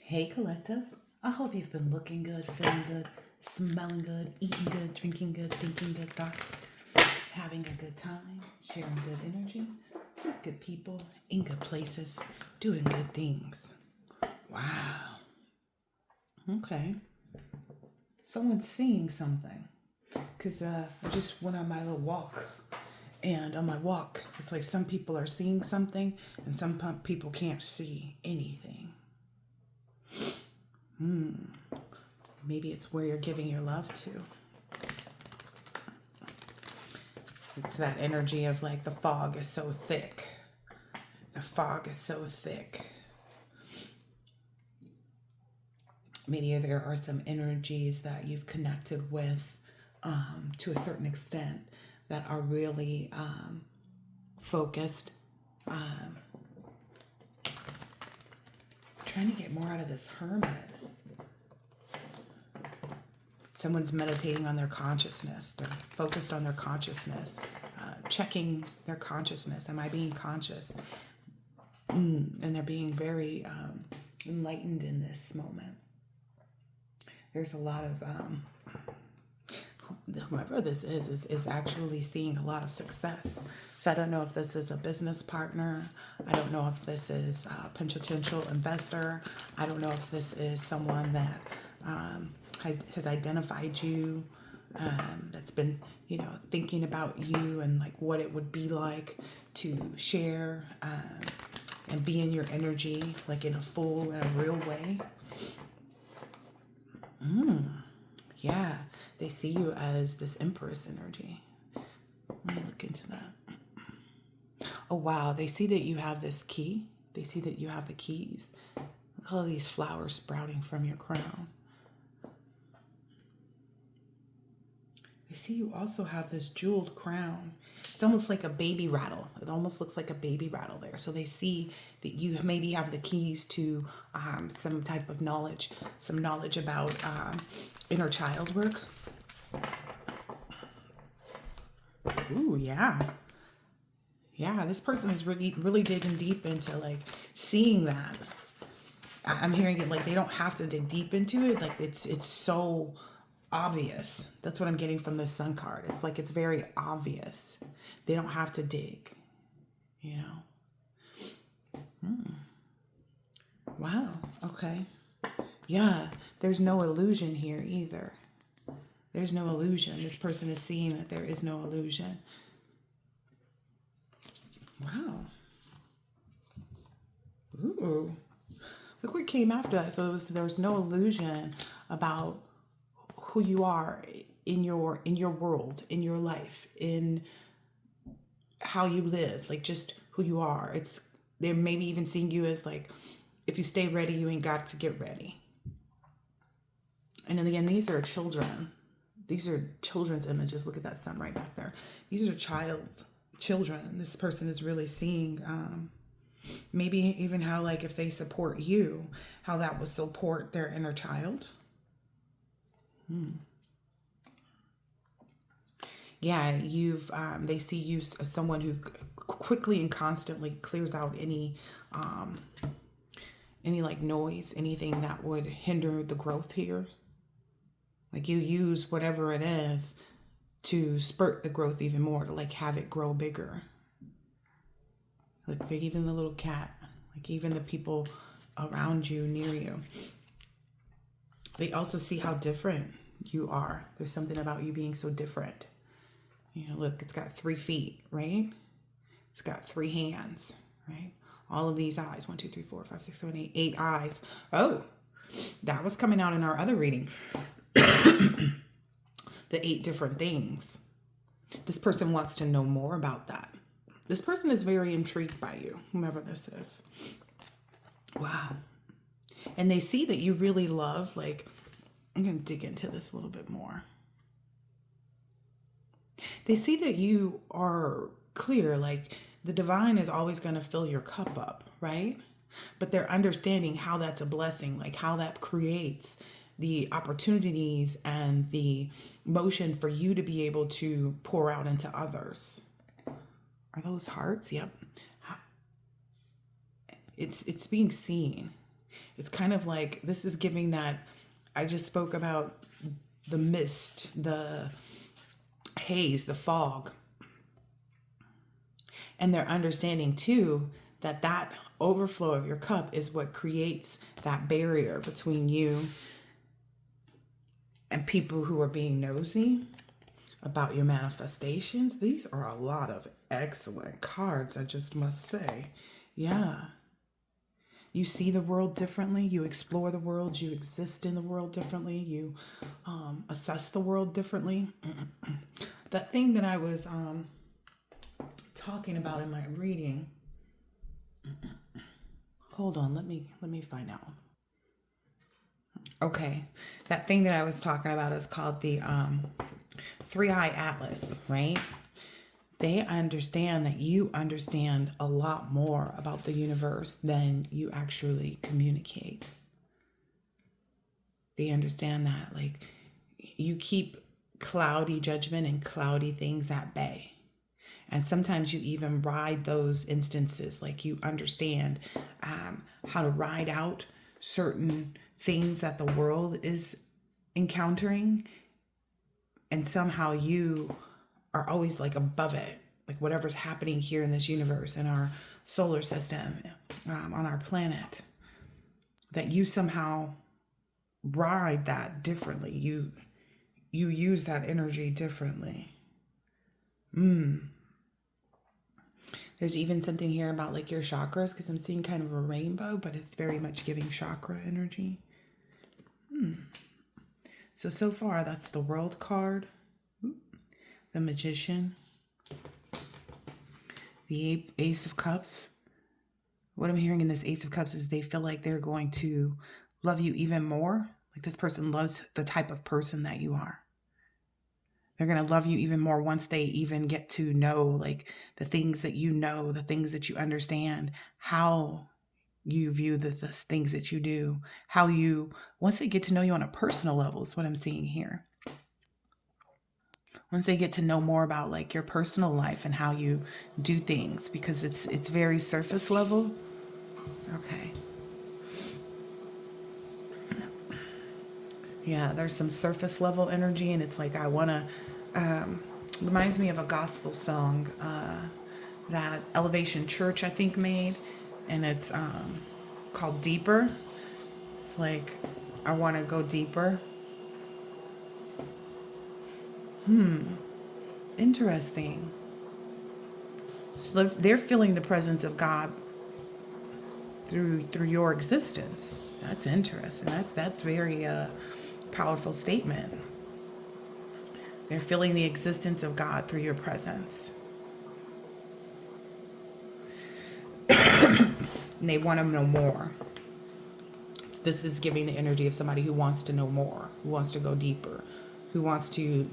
Hey, collective. I hope you've been looking good, feeling good, smelling good, eating good, drinking good, thinking good thoughts, having a good time, sharing good energy with good people, in good places, doing good things. Wow. Okay. Someone's seeing something. Because I just went on my little walk. And on my walk, it's like some people are seeing something and some people can't see anything. Maybe it's where you're giving your love to. It's that energy of like the fog is so thick. The fog is so thick. Maybe there are some energies that you've connected with to a certain extent that are really focused. Trying to get more out of this hermit. Someone's meditating on their consciousness. They're focused on their consciousness, checking their consciousness. Am I being conscious? And they're being very enlightened in this moment. There's a lot of whoever this is actually seeing a lot of success. So I don't know if this is a business partner. I don't know if this is a potential investor. I don't know if this is someone that has identified you, that's been, thinking about you and like what it would be like to share and be in your energy, like in a full and a real way. Yeah, they see you as this Empress energy. Let me look into that. Oh, wow. They see that you have this key. They see that you have the keys. Look at all these flowers sprouting from your crown. They see you also have this jeweled crown. It's almost like a baby rattle. It almost looks like a baby rattle there. So they see that you maybe have the keys to some type of knowledge, some knowledge about inner child work. Ooh, yeah. Yeah, this person is really, really digging deep into like seeing that. I'm hearing it like they don't have to dig deep into it. Like it's so obvious. That's what I'm getting from this sun card. It's like it's very obvious. They don't have to dig, you know. Wow. Okay. Yeah, there's no illusion here either. There's no illusion. This person is seeing that there is no illusion. Wow. Ooh. Look what came after that. So there was no illusion about who you are in your world, in your life, in how you live, like just who you are. It's they're maybe even seeing you as like, if you stay ready, you ain't got to get ready. And then again, these are children. These are children's images. Look at that sun right back there. These are children. This person is really seeing maybe even how, like, if they support you, how that would support their inner child. Yeah, they see you as someone who quickly and constantly clears out any like noise, anything that would hinder the growth here. Like you use whatever it is to spurt the growth even more, to like have it grow bigger. Like even the little cat, like even the people around you, near you. They also see how different you are. There's something about you being so different. Look, it's got 3 feet, right? It's got 3 hands, right? All of these eyes, 1, 2, 3, 4, 5, 6, 7, 8, 8 eyes. Oh, that was coming out in our other reading. The 8 different things. This person wants to know more about that. This person is very intrigued by you, whomever this is. Wow. And they see that you really love, like, I'm going to dig into this a little bit more. They see that you are clear, like the divine is always going to fill your cup up, right? But they're understanding how that's a blessing, like how that creates the opportunities and the motion for you to be able to pour out into others. Are those hearts? Yep. It's being seen. It's kind of like this is giving that I just spoke about the mist, the haze, the fog. And they're understanding too that that overflow of your cup is what creates that barrier between you and people who are being nosy about your manifestations. These are a lot of excellent cards, I just must say. Yeah. You see the world differently. You explore the world. You exist in the world differently. You assess the world differently. That thing that I was talking about in my reading. Hold on, let me find out. Okay, that thing that I was talking about is called the Three-Eye Atlas, right? They understand that you understand a lot more about the universe than you actually communicate. They understand that, like, you keep cloudy judgment and cloudy things at bay. And sometimes you even ride those instances, like you understand how to ride out certain things that the world is encountering. And somehow you are always like above it, like whatever's happening here in this universe, in our solar system, on our planet, that you somehow ride that differently. You use that energy differently. There's even something here about like your chakras, because I'm seeing kind of a rainbow, but it's very much giving chakra energy. So far, that's the World card, the Magician, the Ace of Cups. What I'm hearing in this Ace of Cups is they feel like they're going to love you even more. Like this person loves the type of person that you are. They're going to love you even more once they even get to know like the things that you know, the things that you understand, how you view the things that you do, how you, once they get to know you on a personal level is what I'm seeing here. Once they get to know more about like your personal life and how you do things, because it's very surface level. Okay. Yeah, there's some surface level energy, and it's like I want to, reminds me of a gospel song that Elevation Church, I think, made, and it's called Deeper. It's like, I want to go deeper. Interesting. So they're feeling the presence of God through your existence. That's interesting. That's very powerful statement. They're feeling the existence of God through your presence. And they want to know more. This is giving the energy of somebody who wants to know more, who wants to go deeper, who wants to,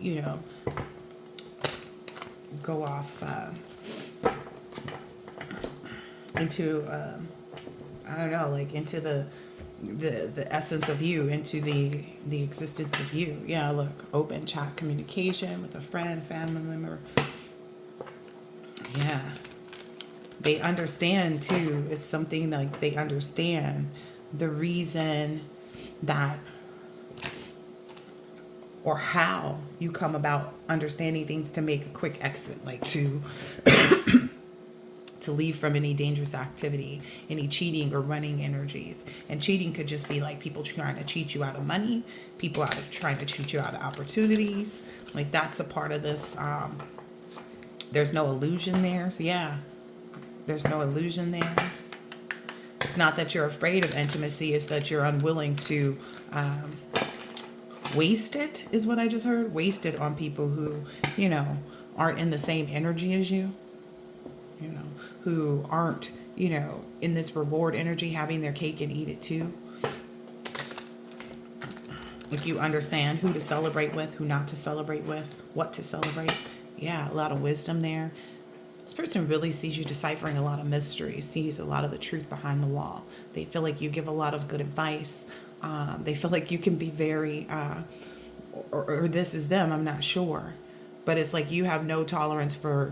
go off into, I don't know, like into the essence of you, into the existence of you. Yeah, look, open chat communication with a friend, family member. Yeah. They understand too. It's something like they understand the reason that or how you come about understanding things to make a quick exit, like to to leave from any dangerous activity, any cheating or running energies. And cheating could just be like people trying to cheat you out of money, people trying to cheat you out of opportunities. Like that's a part of this. There's no illusion there. So yeah, there's no illusion there. It's not that you're afraid of intimacy, it's that you're unwilling to waste it, is what I just heard. Waste it on people who, aren't in the same energy as you, who aren't, in this reward energy, having their cake and eat it too. Like you understand who to celebrate with, who not to celebrate with, what to celebrate. Yeah, a lot of wisdom there. This person really sees you deciphering a lot of mysteries, sees a lot of the truth behind the wall. They feel like you give a lot of good advice. They feel like you can be very, or this is them, I'm not sure. But it's like you have no tolerance for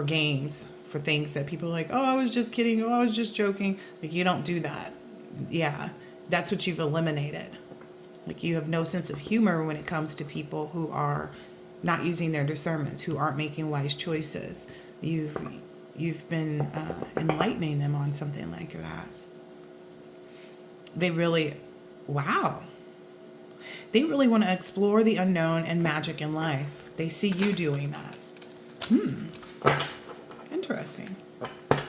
games, for things that people are like, oh, I was just kidding, oh, I was just joking. Like you don't do that. Yeah, that's what you've eliminated. Like you have no sense of humor when it comes to people who are not using their discernments, who aren't making wise choices. You've you've been enlightening them on something like that. They really, wow. They really want to explore the unknown and magic in life. They see you doing that. Interesting. All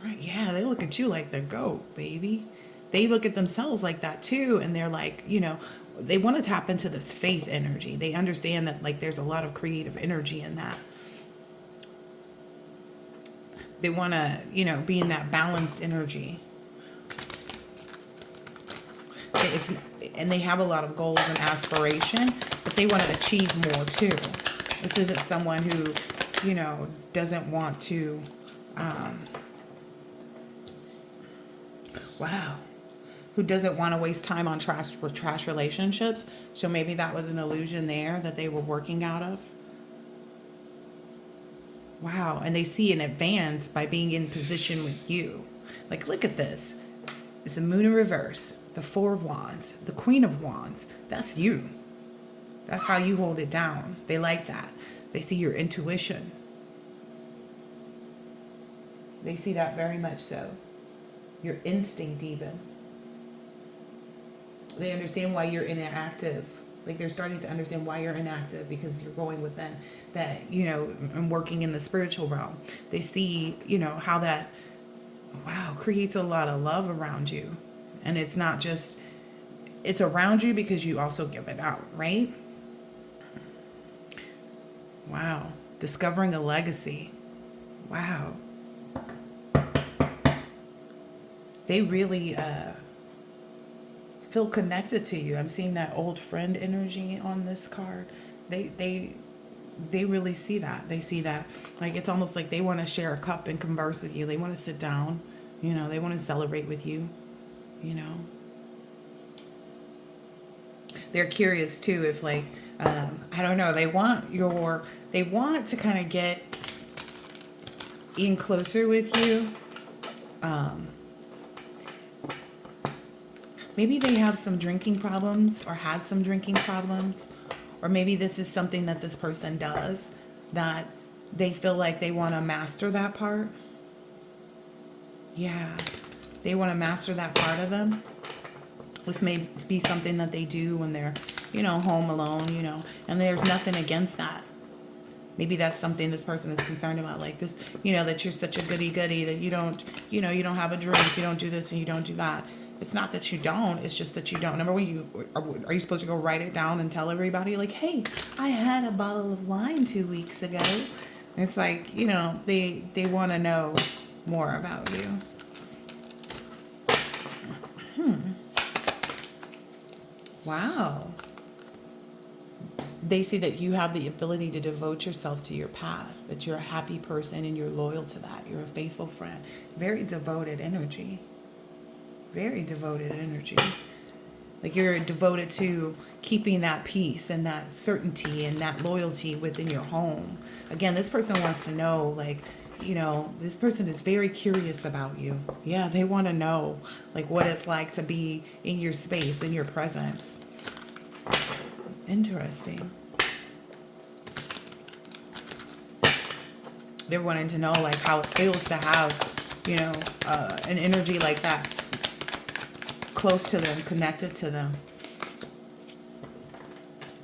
right, yeah, they look at you like the goat, baby. They look at themselves like that too, and they're like, they want to tap into this faith energy. They understand that like there's a lot of creative energy in that. They want to, be in that balanced energy. It's, and they have a lot of goals and aspiration, but they want to achieve more too. This isn't someone who, doesn't want to, wow, who doesn't want to waste time on trash relationships. So maybe that was an illusion there that they were working out of. Wow, and they see an advance by being in position with you. Like, look at this. It's a moon in reverse, the Four of Wands, the Queen of Wands. That's you. That's how you hold it down. They like that. They see your intuition. They see that very much so. Your instinct even. They understand why you're inactive. Like they're starting to understand why you're inactive because you're going within that, and working in the spiritual realm. They see, how that, wow, creates a lot of love around you. And it's not just, it's around you because you also give it out, right? Wow. Discovering a legacy. Wow. They really feel connected to you. I'm seeing that old friend energy on this card. They really see that. They see that. Like it's almost like they want to share a cup and converse with you. They want to sit down. They want to celebrate with you. They're curious too if like I don't know, they want to kind of get in closer with you. Maybe they have some drinking problems or had some drinking problems, or maybe this is something that this person does that they feel like they want to master that part. Yeah, they want to master that part of them. This may be something that they do when they're, home alone, and there's nothing against that. Maybe that's something this person is concerned about, like this, that you're such a goody-goody that you don't have a drink, you don't do this and you don't do that. It's not that you don't, it's just that you don't. Remember when are you supposed to go write it down and tell everybody, like, hey, I had a bottle of wine 2 weeks ago. It's like, they want to know more about you. Wow. They see that you have the ability to devote yourself to your path, that you're a happy person and you're loyal to that. You're a faithful friend. Very devoted energy. Very devoted energy. Like you're devoted to keeping that peace and that certainty and that loyalty within your home. Again, this person wants to know, like, this person is very curious about you. Yeah, they want to know, like, what it's like to be in your space, in your presence. Interesting. They're wanting to know, like, how it feels to have, an energy like that close to them, connected to them.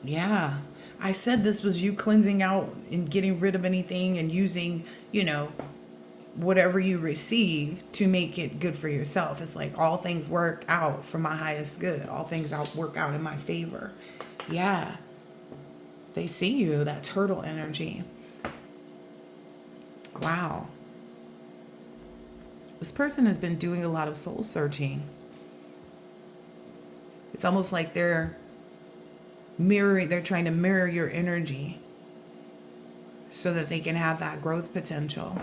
Yeah. I said this was you cleansing out and getting rid of anything and using, whatever you receive to make it good for yourself. It's like all things work out for my highest good. All things work out in my favor. Yeah. They see you, that turtle energy. Wow. This person has been doing a lot of soul searching. It's almost like they're trying to mirror your energy so that they can have that growth potential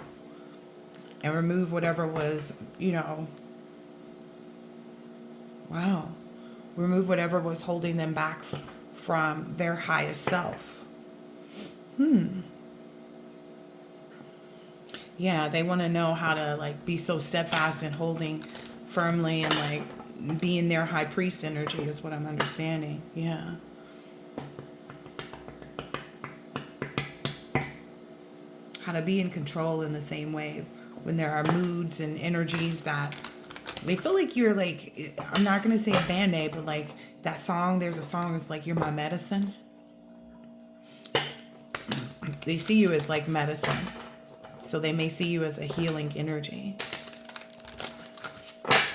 and remove whatever was, wow, remove whatever was holding them back from their highest self. Yeah, they want to know how to like be so steadfast and holding firmly and like be in their high priest energy is what I'm understanding. Yeah. How to be in control in the same way when there are moods and energies that they feel like you're like, I'm not going to say a band-aid, but like that song, there's a song, it's like, you're my medicine. They see you as like medicine. So they may see you as a healing energy.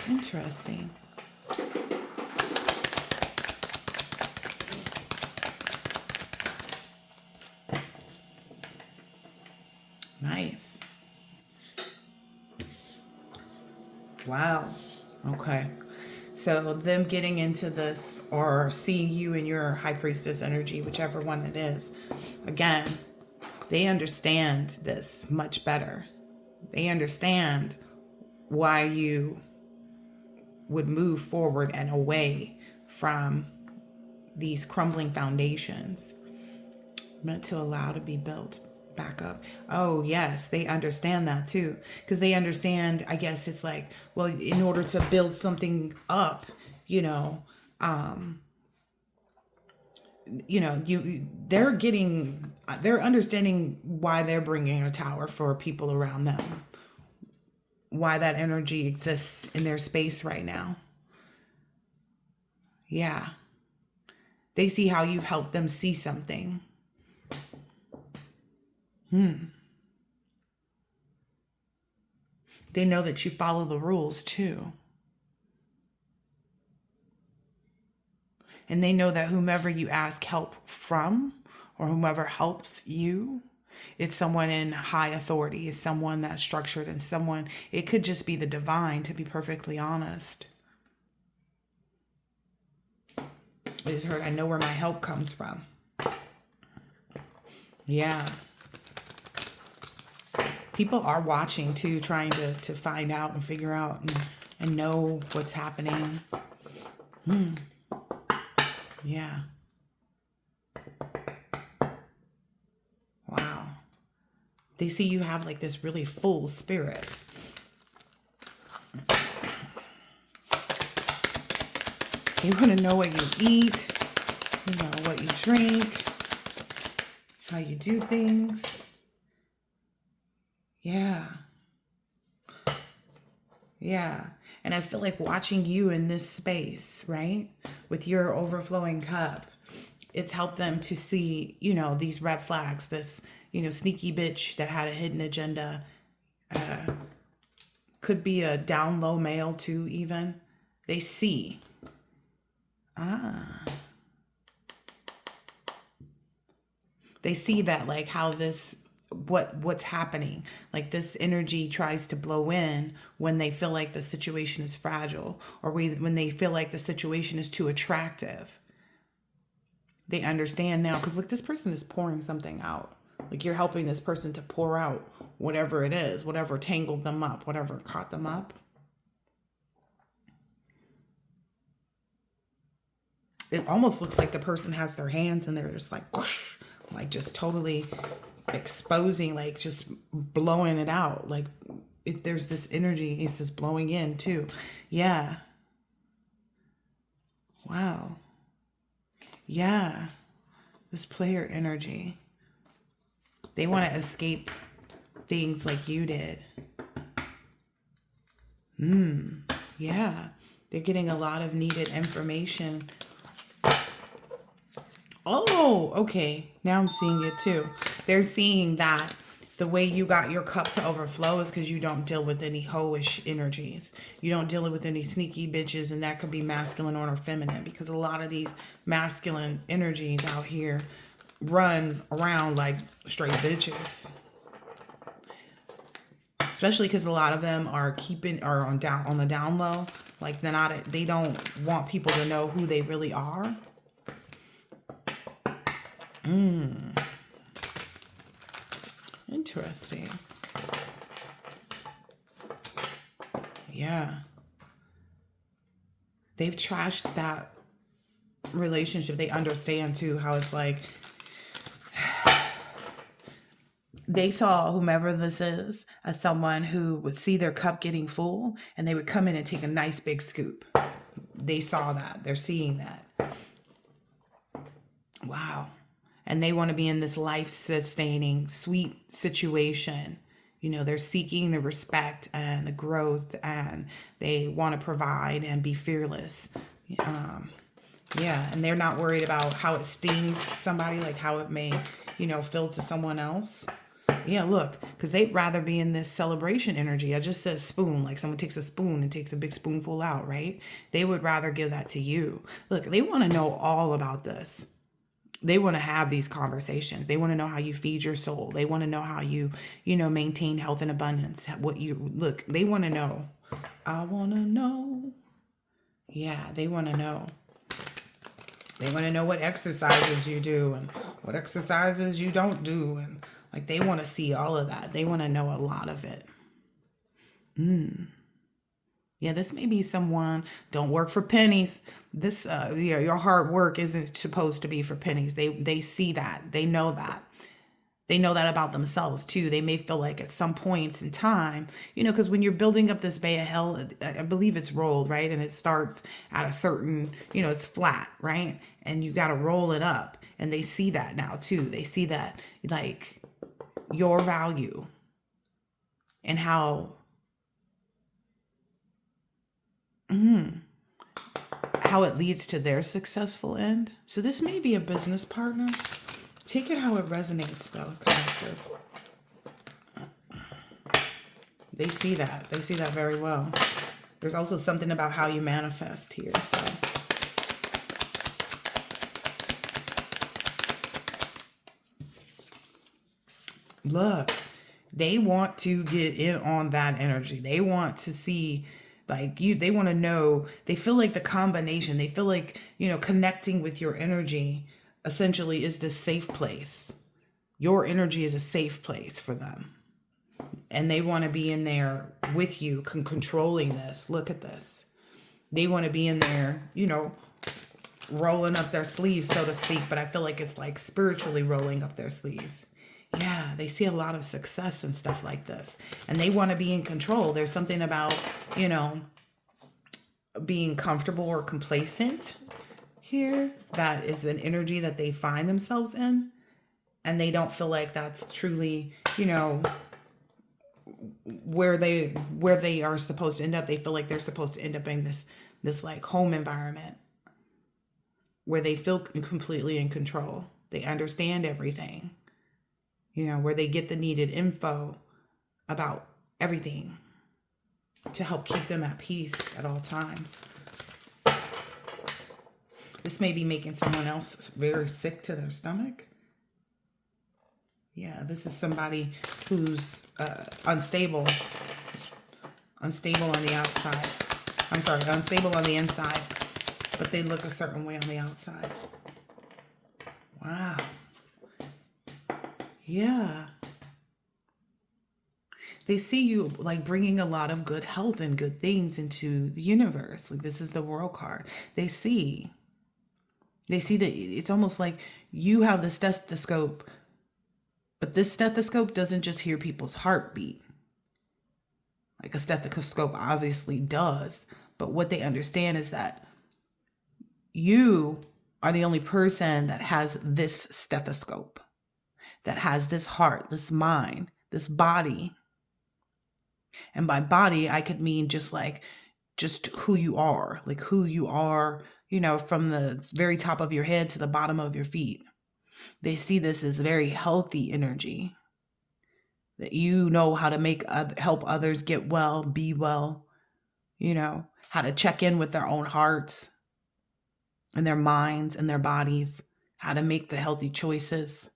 Interesting. Nice. Wow. Okay. So them getting into this or seeing you in your high priestess energy, whichever one it is, again, they understand this much better. They understand why you would move forward and away from these crumbling foundations meant to allow to be built back up. Oh, yes, they understand that too. Because they understand, I guess it's like, well, in order to build something up, you know, they're understanding why they're bringing a tower for people around them, why that energy exists in their space right now. Yeah. They see how you've helped them see something. They know that you follow the rules too. And they know that whomever you ask help from or whomever helps you, it's someone in high authority, it's someone that's structured, and someone, it could just be the divine, to be perfectly honest. I just heard, I know where my help comes from. Yeah. People are watching too, trying to find out and figure out and know what's happening. Yeah. Wow. They see you have like this really full spirit. They want to know what you eat, what you drink, how you do things. Yeah. Yeah. And I feel like watching you in this space, right? With your overflowing cup, it's helped them to see, these red flags, this, sneaky bitch that had a hidden agenda, could be a down low male too, even. They see. They see that, like, how this, what's happening, like this energy tries to blow in when they feel like the situation is fragile, or when they feel like the situation is too attractive. They understand now, because look, this person is pouring something out. Like, you're helping this person to pour out whatever it is, whatever tangled them up, whatever caught them up. It almost looks like the person has their hands and they're just like, whoosh, like just totally exposing, like just blowing it out. Like there's this energy, it's just blowing in too. Yeah. Wow. Yeah. This player energy. They want to escape things like you did. Yeah. They're getting a lot of needed information. Oh, okay. Now I'm seeing it too. They're seeing that the way you got your cup to overflow is because you don't deal with any hoish energies. You don't deal with any sneaky bitches, and that could be masculine or feminine, because a lot of these masculine energies out here run around like straight bitches. Especially because a lot of them are on the down low. Like they don't want people to know who they really are. Interesting. Yeah. They've trashed that relationship. They understand too how it's like they saw whomever this is as someone who would see their cup getting full, and they would come in and take a nice big scoop. they saw that. They're seeing that. Wow. And they want to be in this life-sustaining, sweet situation. You know, they're seeking the respect and the growth, and they want to provide and be fearless. Yeah, and they're not worried about how it stings somebody, like how it may, feel to someone else. Yeah, look, because they'd rather be in this celebration energy. I just said spoon, like someone takes a spoon and takes a big spoonful out, right? They would rather give that to you. Look, they want to know all about this. They want to have these conversations. They want to know how you feed your soul. They want to know how you, maintain health and abundance. Look, they want to know. I want to know. Yeah, they want to know. They want to know what exercises you do and what exercises you don't do. And like, they want to see all of that. They want to know a lot of it. Yeah, this may be someone, don't work for pennies. This, your hard work isn't supposed to be for pennies. They see that. They know that. They know that about themselves too. They may feel like at some points in time, because when you're building up this bay of hell, I believe it's rolled, right? And it starts at a certain, it's flat, right? And you got to roll it up. And they see that now too. They see that, like, your value and how it leads to their successful end. So this may be a business partner. Take it how it resonates, though, collective. They see that. They see that very well. There's also something about how you manifest here. So look, they want to get in on that energy. They want to see, like, they want to know. They feel like the combination. They feel like, connecting with your energy essentially is this safe place. Your energy is a safe place for them. And they want to be in there with you, controlling this. Look at this. They want to be in there, rolling up their sleeves, so to speak. But I feel like it's like spiritually rolling up their sleeves. Yeah, they see a lot of success and stuff like this. And they want to be in control. There's something about, being comfortable or complacent here. That is an energy that they find themselves in. And they don't feel like that's truly, where they are supposed to end up. They feel like they're supposed to end up in this like home environment where they feel completely in control. They understand everything, where they get the needed info about everything to help keep them at peace at all times. This may be making someone else very sick to their stomach. Yeah, this is somebody who's unstable on the outside. I'm sorry, unstable on the inside, but they look a certain way on the outside. Wow. Yeah. They see you like bringing a lot of good health and good things into the universe. Like, this is the World card. They see that it's almost like you have the stethoscope, but this stethoscope doesn't just hear people's heartbeat. Like a stethoscope obviously does, but what they understand is that you are the only person that has this stethoscope, that has this heart, this mind, this body. And by body, I could mean just who you are, like who you are, from the very top of your head to the bottom of your feet. They see this as very healthy energy, that how to help others get well, be well, how to check in with their own hearts and their minds and their bodies, how to make the healthy choices.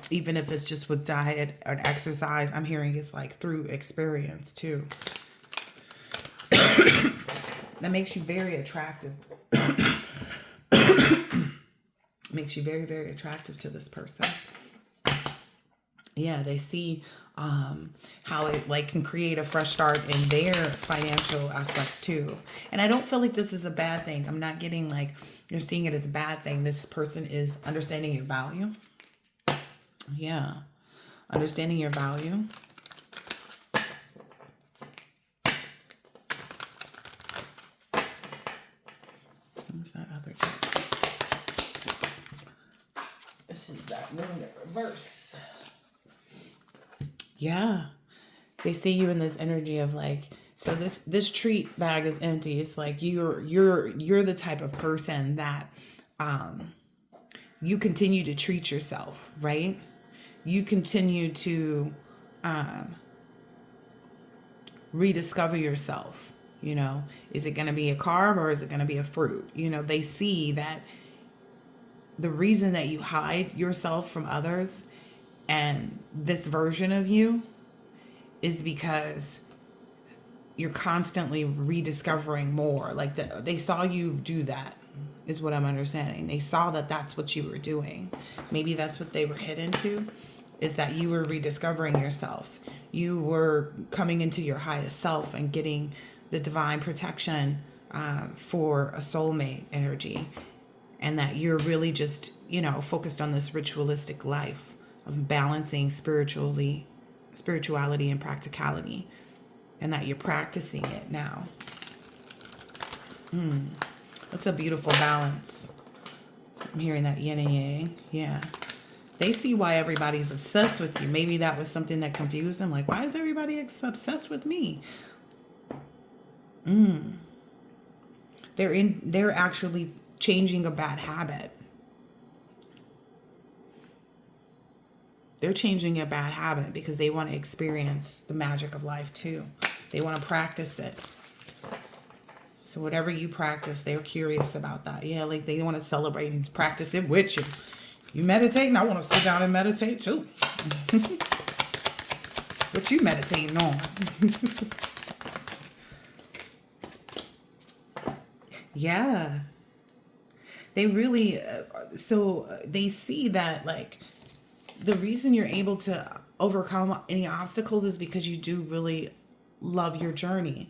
Even if it's just with diet and exercise, I'm hearing it's like through experience too. That makes you very attractive. Makes you very, very attractive to this person. Yeah, they see how it like can create a fresh start in their financial aspects too. And I don't feel like this is a bad thing. I'm not getting like you're seeing it as a bad thing. This person is understanding your value. Yeah, understanding your value. What's that other deck? This is that moon in reverse. Yeah. They see you in this energy of like, so this treat bag is empty. It's like you're the type of person that you continue to treat yourself, right? You continue to rediscover yourself. You know, is it going to be a carb or is it going to be a fruit? You know, they see that the reason that you hide yourself from others and this version of you is because you're constantly rediscovering more. Like they saw you do that, is what I'm understanding. They saw that that's what you were doing. Maybe that's what they were hit into, is that you were rediscovering yourself. You were coming into your highest self and getting the divine protection for a soulmate energy. And that you're really just, you know, focused on this ritualistic life of balancing spirituality and practicality. And that you're practicing it now. That's a beautiful balance. I'm hearing that yin and yang. Yeah. They see why everybody's obsessed with you. Maybe that was something that confused them. Like, why is everybody obsessed with me? They're actually changing a bad habit. They're changing a bad habit because they want to experience the magic of life too. They want to practice it. So whatever you practice, they're curious about that. Yeah, like they want to celebrate and practice it with you. You meditating? I want to sit down and meditate too. What you meditating on? Yeah. They really, they see that like the reason you're able to overcome any obstacles is because you do really love your journey.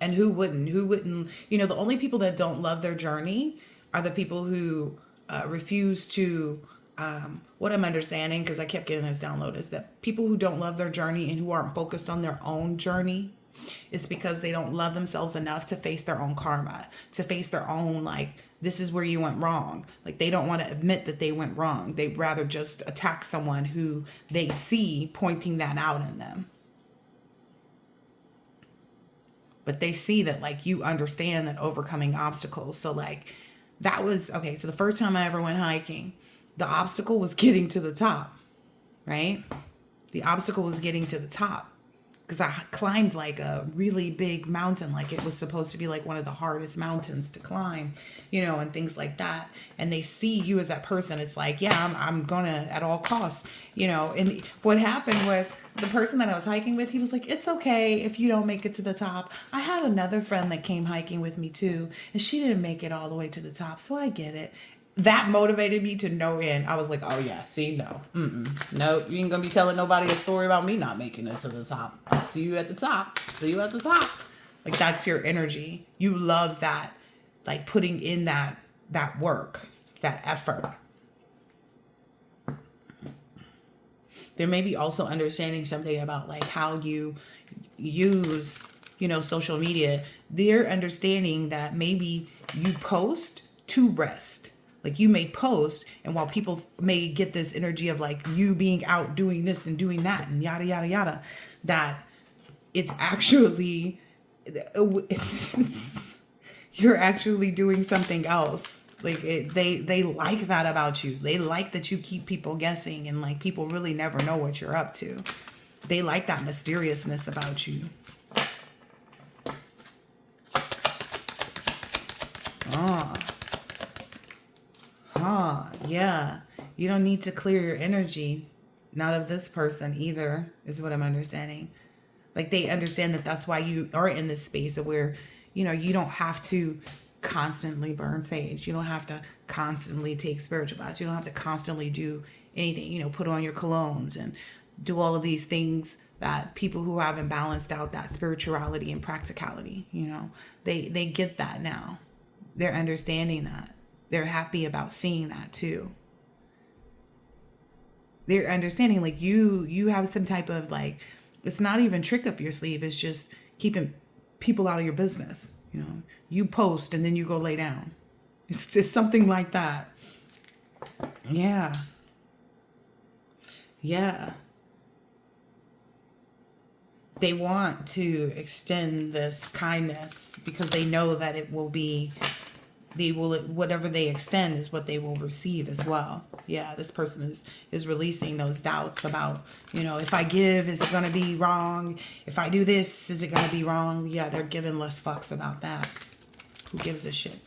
And who wouldn't? You know, the only people that don't love their journey are the people who refuse to, what I'm understanding, because I kept getting this download, is that people who don't love their journey and who aren't focused on their own journey, it's because they don't love themselves enough to face their own karma, to face their own, like, this is where you went wrong. Like, they don't want to admit that they went wrong. They'd rather just attack someone who they see pointing that out in them. But they see that, like, you understand that overcoming obstacles. So, like, that was, okay, so the first time I ever went hiking, the obstacle was getting to the top, right? The obstacle was getting to the top. Because I climbed like a really big mountain, like it was supposed to be like one of the hardest mountains to climb, you know, and things like that. And they see you as that person. It's like, yeah, I'm gonna at all costs, you know. And what happened was the person that I was hiking with, he was like, it's okay if you don't make it to the top. I had another friend that came hiking with me too, and she didn't make it all the way to the top, so I get it. That motivated me to no end. I was like, oh yeah, see, no. No, you ain't gonna be telling nobody a story about me not making it to the top. I'll see you at the top. See you at the top. Like, that's your energy. You love that, like putting in that work, that effort. There may be also understanding something about like how you use, you know, social media. They're understanding that maybe you post to rest. Like, you may post, and while people may get this energy of like you being out doing this and doing that and yada, yada, yada, that it's actually, you're actually doing something else. Like, they like that about you. They like that you keep people guessing, and like people really never know what you're up to. They like that mysteriousness about you. Yeah. You don't need to clear your energy. Not of this person either, is what I'm understanding. Like, they understand that that's why you are in this space of where, you know, you don't have to constantly burn sage. You don't have to constantly take spiritual baths. You don't have to constantly do anything, you know, put on your colognes and do all of these things that people who haven't balanced out that spirituality and practicality, you know, they get that now. They're understanding that. They're happy about seeing that too. They're understanding like you have some type of like, it's not even trick up your sleeve. It's just keeping people out of your business. You know, you post and then you go lay down. It's something like that. Yeah. Yeah. They want to extend this kindness because they know that it will be, they will, whatever they extend is what they will receive as well. Yeah, this person is releasing those doubts about, you know, if I give, is it going to be wrong? If I do this, is it going to be wrong? Yeah, they're giving less fucks about that. Who gives a shit?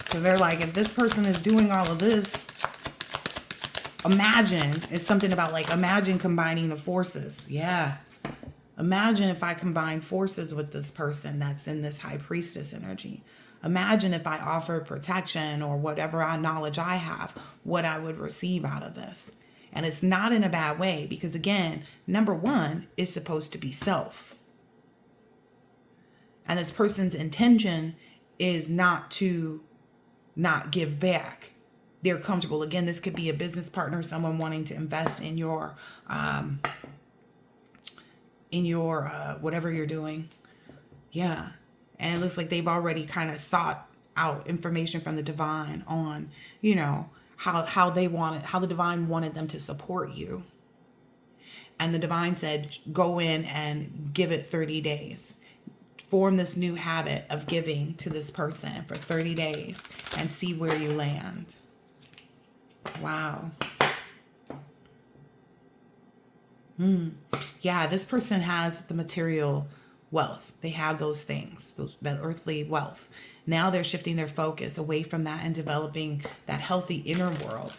Because they're like, if this person is doing all of this, imagine, it's something about like, imagine combining the forces. Yeah. Imagine if I combine forces with this person that's in this high priestess energy. Imagine if I offer protection or whatever knowledge I have, what I would receive out of this. And it's not in a bad way because, again, number one is supposed to be self. And this person's intention is not to not give back. They're comfortable. Again, this could be a business partner, someone wanting to invest in your whatever you're doing. Yeah. And it looks like they've already kind of sought out information from the divine on, you know, how they wanted, how the divine wanted them to support you. And the divine said, go in and give it 30 days. Form this new habit of giving to this person for 30 days and see where you land. Wow. Yeah, this person has the material wealth. They have those things, that earthly wealth. Now they're shifting their focus away from that and developing that healthy inner world.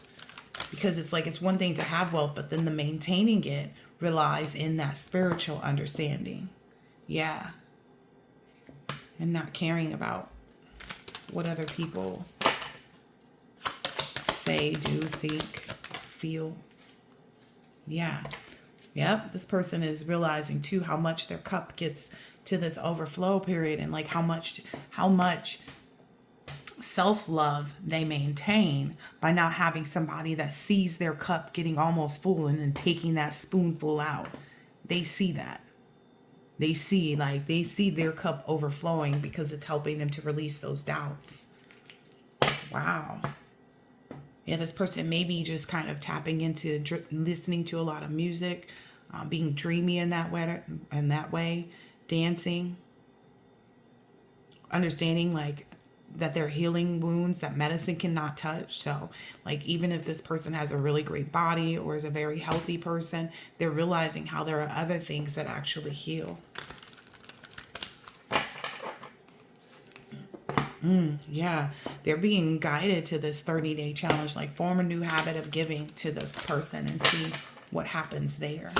Because it's like, it's one thing to have wealth, but then the maintaining it relies in that spiritual understanding. Yeah. And not caring about what other people say, do, think, feel. Yeah. Yep. This person is realizing too how much their cup gets to this overflow period, and like how much self-love they maintain by not having somebody that sees their cup getting almost full and then taking that spoonful out. They see that. They see their cup overflowing because it's helping them to release those doubts. Wow. Yeah, this person may be just kind of tapping into listening to a lot of music, being dreamy in that way, dancing, understanding like that they're healing wounds that medicine cannot touch. So like, even if this person has a really great body or is a very healthy person, they're realizing how there are other things that actually heal. Yeah, they're being guided to this 30-day challenge, like form a new habit of giving to this person and see what happens there.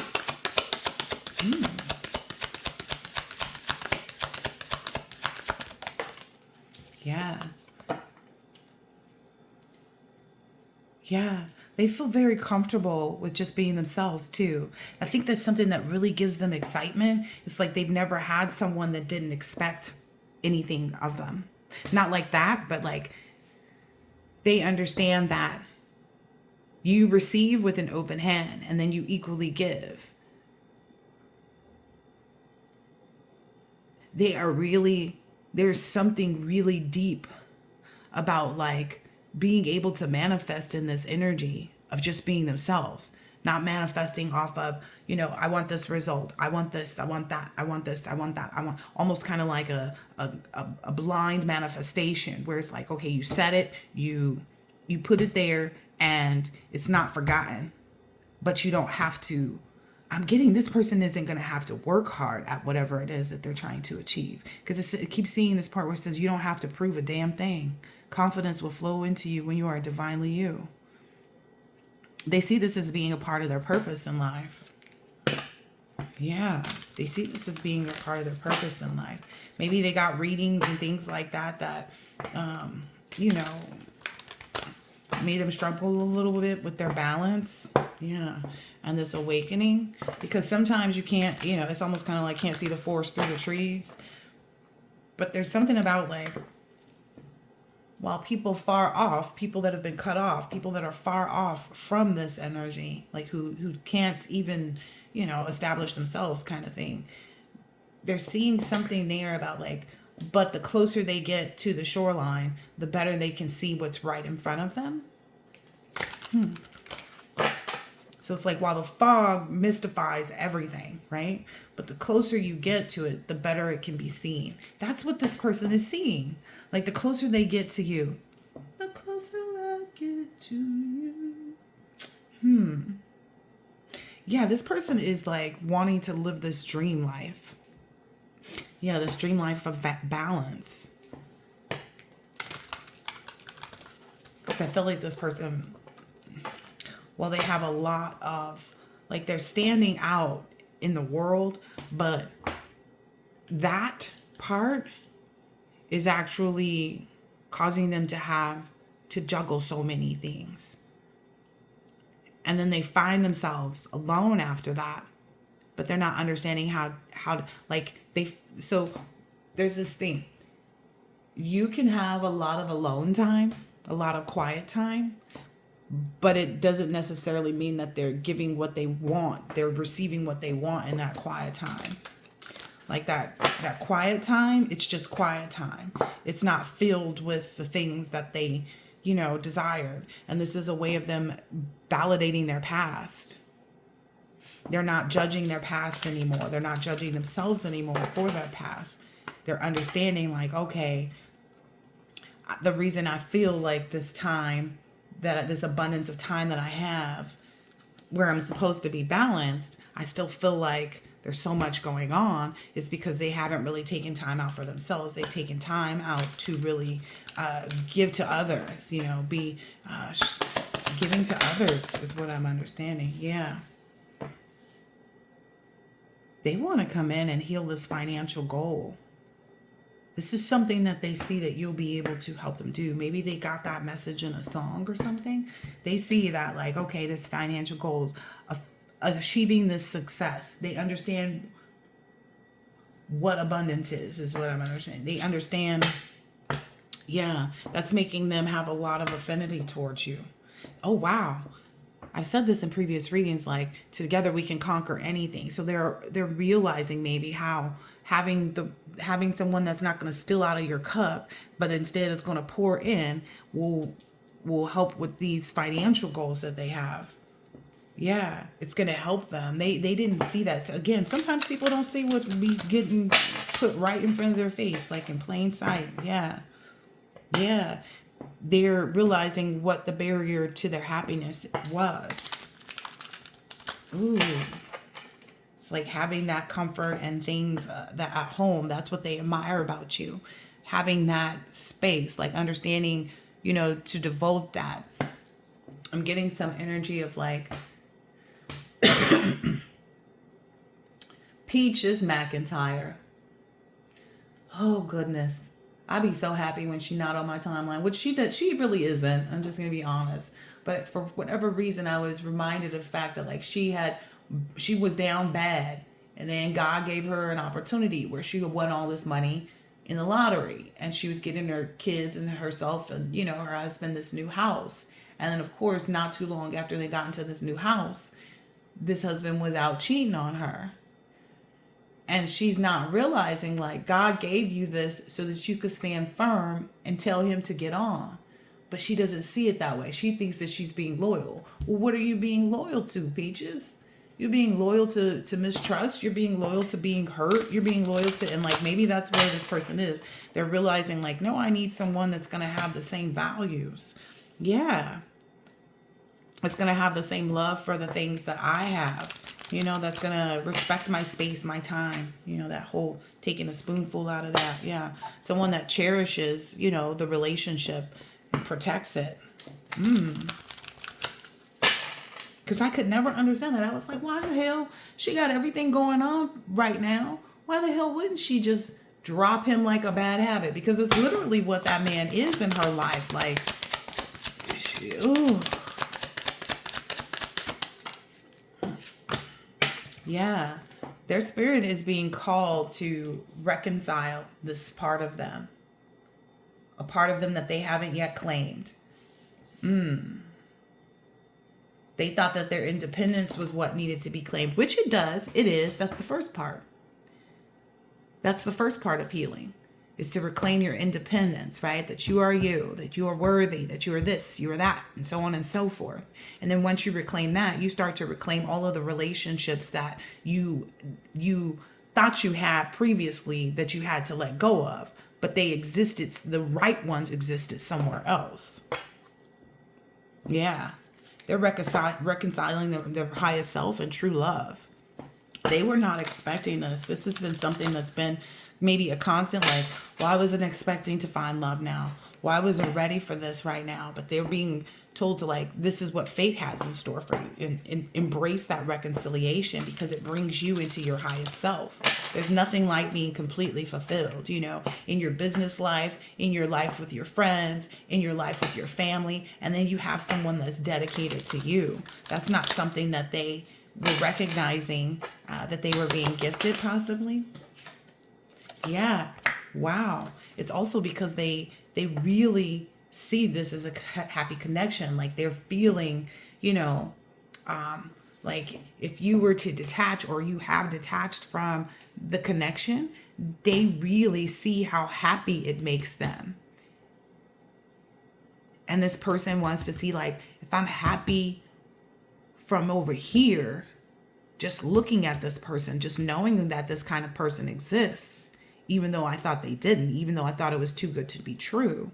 Yeah. Yeah. They feel very comfortable with just being themselves too. I think that's something that really gives them excitement. It's like they've never had someone that didn't expect anything of them. Not like that, but like they understand that you receive with an open hand and then you equally give. There's something really deep about like being able to manifest in this energy of just being themselves, not manifesting off of, you know, I want this result, I want this, I want that, I want this, I want that, I want, almost kind of like a blind manifestation where it's like, okay, you said it, you put it there and it's not forgotten, but you don't have to. I'm getting this person isn't going to have to work hard at whatever it is that they're trying to achieve. Because it keeps seeing this part where it says you don't have to prove a damn thing. Confidence will flow into you when you are divinely you. They see this as being a part of their purpose in life. Yeah, they see this as being a part of their purpose in life. Maybe they got readings and things like that, you know, made them struggle a little bit with their balance. Yeah. And this awakening, because sometimes you can't, you know, it's almost kind of like can't see the forest through the trees. But there's something about like, while people far off, people that have been cut off, people that are far off from this energy, like who can't even, you know, establish themselves kind of thing. they're seeing something there about like, but the closer they get to the shoreline, the better they can see what's right in front of them. So it's like while the fog mystifies everything, right? But the closer you get to it, the better it can be seen. That's what this person is seeing. Like the closer they get to you, the closer I get to you. Yeah, this person is like wanting to live this dream life. Yeah, this dream life of balance. Because I feel like this person, well, they have a lot of, like they're standing out in the world, but that part is actually causing them to have to juggle so many things. And then they find themselves alone after that, but they're not understanding how like so there's this thing. You can have a lot of alone time, a lot of quiet time, but it doesn't necessarily mean that they're giving what they want. They're receiving what they want in that quiet time. Like that quiet time, it's just quiet time. It's not filled with the things that they, desired. And this is a way of them validating their past. They're not judging their past anymore. They're not judging themselves anymore for their past. They're understanding like, okay, the reason I feel like this time, that this abundance of time that I have where I'm supposed to be balanced, I still feel like there's so much going on, is because they haven't really taken time out for themselves. They've taken time out to really give to others, be giving to others is what I'm understanding. Yeah. They want to come in and heal this financial goal. This is something that they see that you'll be able to help them do. Maybe they got that message in a song or something. They see that like, okay, this financial goal is achieving this success. They understand what abundance is what I'm understanding. They understand, yeah, that's making them have a lot of affinity towards you. Oh, wow. I've said this in previous readings, like together we can conquer anything. So they're realizing maybe how having someone that's not going to steal out of your cup, but instead is going to pour in, will help with these financial goals that they have. Yeah, it's going to help them. They didn't see that. So again, sometimes people don't see what be getting put right in front of their face, like in plain sight. Yeah. Yeah. They're realizing what the barrier to their happiness was. Ooh. It's like having that comfort and things that at home, that's what they admire about you. Having that space, like understanding, to devote that. I'm getting some energy of like Peaches McIntyre. Oh, goodness. I'd be so happy when she's not on my timeline, which she really isn't. I'm just going to be honest. But for whatever reason, I was reminded of the fact that like she was down bad. And then God gave her an opportunity where she would win all this money in the lottery. And she was getting her kids and herself and, her husband this new house. And then, of course, not too long after they got into this new house, this husband was out cheating on her. And she's not realizing like God gave you this so that you could stand firm and tell him to get on. But she doesn't see it that way. She thinks that she's being loyal. Well, what are you being loyal to, Peaches? You're being loyal to mistrust. You're being loyal to being hurt. You're being loyal to, and like maybe that's where this person is. They're realizing like, no, I need someone that's going to have the same values. Yeah. It's going to have the same love for the things that I have. That's going to respect my space, my time. That whole taking a spoonful out of that. Yeah. Someone that cherishes, the relationship and protects it. Because I could never understand that. I was like, why the hell? She got everything going on right now. Why the hell wouldn't she just drop him like a bad habit? Because it's literally what that man is in her life. Like, ooh. Yeah, their spirit is being called to reconcile this part of them. A part of them that they haven't yet claimed. They thought that their independence was what needed to be claimed, which it does. It is. That's the first part. That's the first part of healing, is to reclaim your independence, right? That you are worthy, that you are this, you are that, and so on and so forth. And then once you reclaim that, you start to reclaim all of the relationships that you thought you had previously that you had to let go of, but they existed, the right ones existed somewhere else. Yeah. They're reconciling their highest self and true love. They were not expecting this. This has been something that's been maybe a constant, like, well, I wasn't expecting to find love now. Well, I wasn't ready for this right now. But they're being told to, like, this is what fate has in store for you. And embrace that reconciliation, because it brings you into your highest self. There's nothing like being completely fulfilled, you know, in your business life, in your life with your friends, in your life with your family. And then you have someone that's dedicated to you. That's not something that they were recognizing that they were being gifted, possibly. Yeah. Wow. It's also because they really see this as a happy connection. Like, they're feeling, you know, like if you were to detach, or you have detached from the connection, they really see how happy it makes them. And this person wants to see, like, if I'm happy from over here, just looking at this person, just knowing that this kind of person exists, even though I thought they didn't, even though I thought it was too good to be true,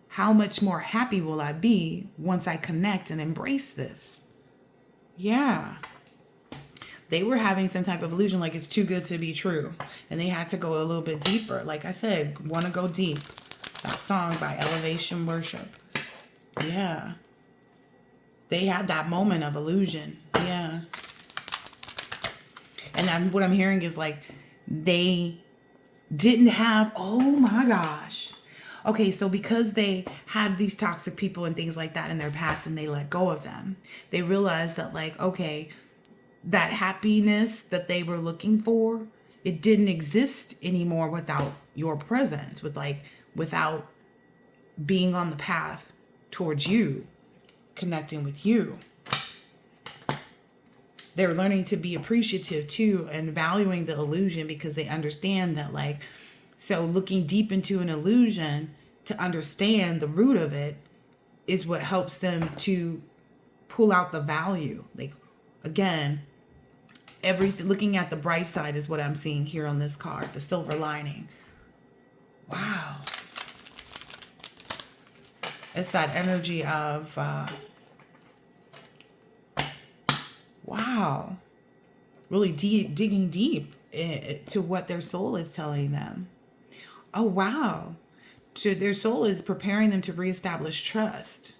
how much more happy will I be once I connect and embrace this? Yeah. They were having some type of illusion, like it's too good to be true. And they had to go a little bit deeper. Like I said, want to go deep. That song by Elevation Worship. Yeah. They had that moment of illusion. Yeah. And what I'm hearing is, like, they didn't have, oh my gosh. Okay, so because they had these toxic people and things like that in their past, and they let go of them, they realized that, like, okay, that happiness that they were looking for, it didn't exist anymore without your presence, without being on the path towards you, connecting with you. They're learning to be appreciative too, and valuing the illusion, because they understand that, like, so looking deep into an illusion to understand the root of it is what helps them to pull out the value. Like, again, everything, looking at the bright side is what I'm seeing here on this card, the silver lining. Wow. It's that energy of, wow, really digging deep to what their soul is telling them. Oh, wow. So their soul is preparing them to reestablish trust,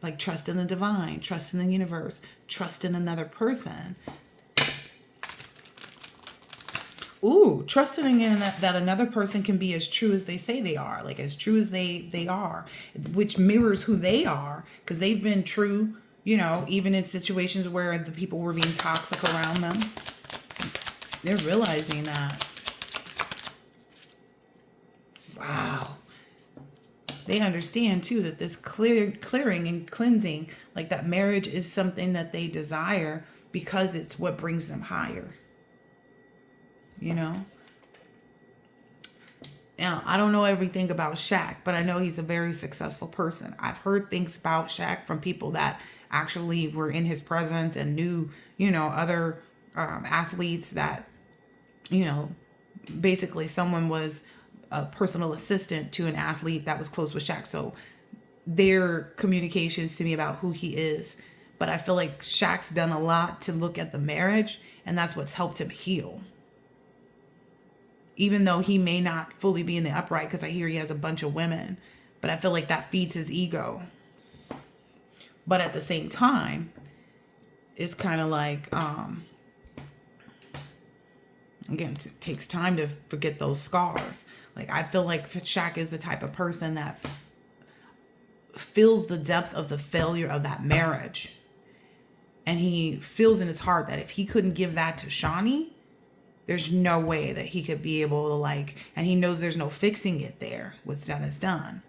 like trust in the divine, trust in the universe, trust in another person. Ooh, trusting in that another person can be as true as they say they are, like as true as they are, which mirrors who they are, because they've been true, you know, even in situations where the people were being toxic around them. They're realizing that. Wow. They understand too that this clearing and cleansing, like that marriage is something that they desire because it's what brings them higher. You know? Now, I don't know everything about Shaq, but I know he's a very successful person. I've heard things about Shaq from people that actually were in his presence and knew, you know, other athletes that, you know, basically someone was a personal assistant to an athlete that was close with Shaq. So their communications to me about who he is. But I feel like Shaq's done a lot to look at the marriage, and that's what's helped him heal. Even though he may not fully be in the upright, because I hear he has a bunch of women, but I feel like that feeds his ego. But at the same time, it's kind of like, again, it takes time to forget those scars. Like, I feel like Shaq is the type of person that feels the depth of the failure of that marriage. And he feels in his heart that if he couldn't give that to Shaunie, there's no way that he could be able to, like, and he knows there's no fixing it there. What's done is done.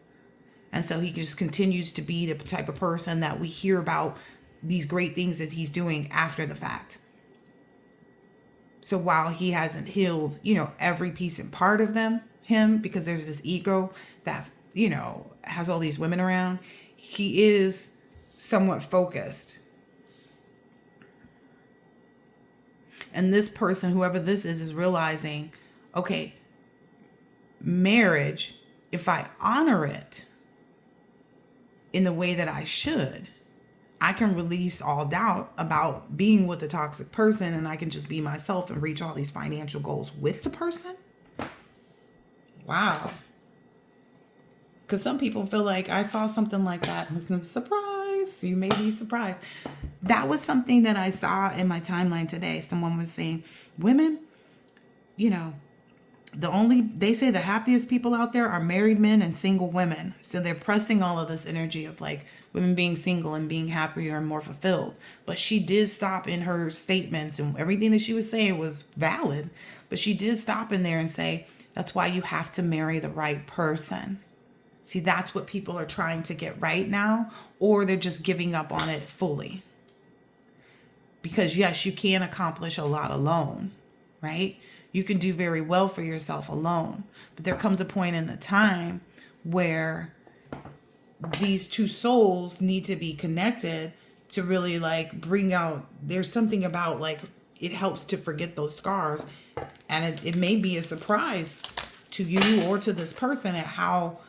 And so he just continues to be the type of person that we hear about these great things that he's doing after the fact. So while he hasn't healed, every piece and part of him, because there's this ego that, has all these women around, he is somewhat focused. And this person, whoever this is realizing, okay, marriage, if I honor it in the way that I should, I can release all doubt about being with a toxic person, and I can just be myself and reach all these financial goals with the person. Wow. Because some people feel like I saw something like that. Surprise. You may be surprised. That was something that I saw in my timeline today. Someone was saying, women, they say the happiest people out there are married men and single women. So they're pressing all of this energy of like women being single and being happier and more fulfilled. But she did stop in her statements, and everything that she was saying was valid. But she did stop in there and say, that's why you have to marry the right person. See, that's what people are trying to get right now, or they're just giving up on it fully. Because yes, you can accomplish a lot alone, right? You can do very well for yourself alone. But there comes a point in the time where these two souls need to be connected to really like bring out, there's something about like, it helps to forget those scars. And it may be a surprise to you or to this person at how,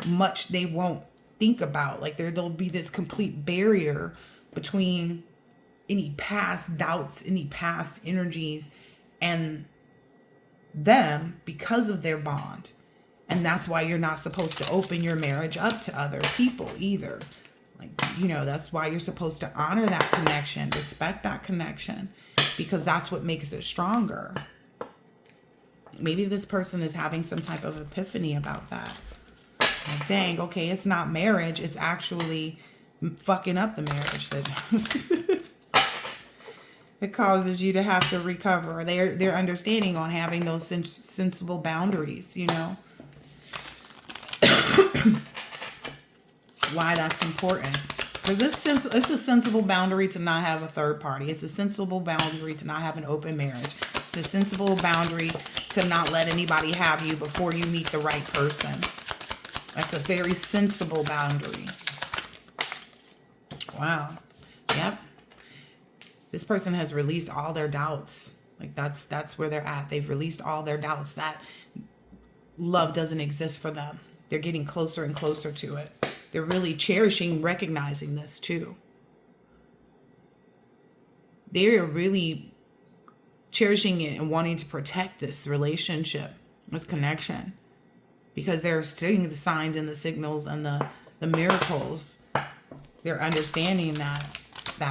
much they won't think about. Like there'll be this complete barrier between any past doubts, any past energies, and them because of their bond. And that's why you're not supposed to open your marriage up to other people either. Like, that's why you're supposed to honor that connection, respect that connection, because that's what makes it stronger. Maybe this person is having some type of epiphany about that. Like, dang, okay, it's not marriage, it's actually fucking up the marriage that it causes you to have to recover. They're understanding on having those sensible boundaries, why that's important. Because it's a sensible boundary to not have a third party. It's a sensible boundary to not have an open marriage. It's a sensible boundary to not let anybody have you before you meet the right person. That's a very sensible boundary. Wow. Yep. This person has released all their doubts. Like that's where they're at. They've released all their doubts that love doesn't exist for them. They're getting closer and closer to it. They're really cherishing, recognizing this too. They're really cherishing it and wanting to protect this relationship, this connection, because they're seeing the signs and the signals and the miracles. They're understanding that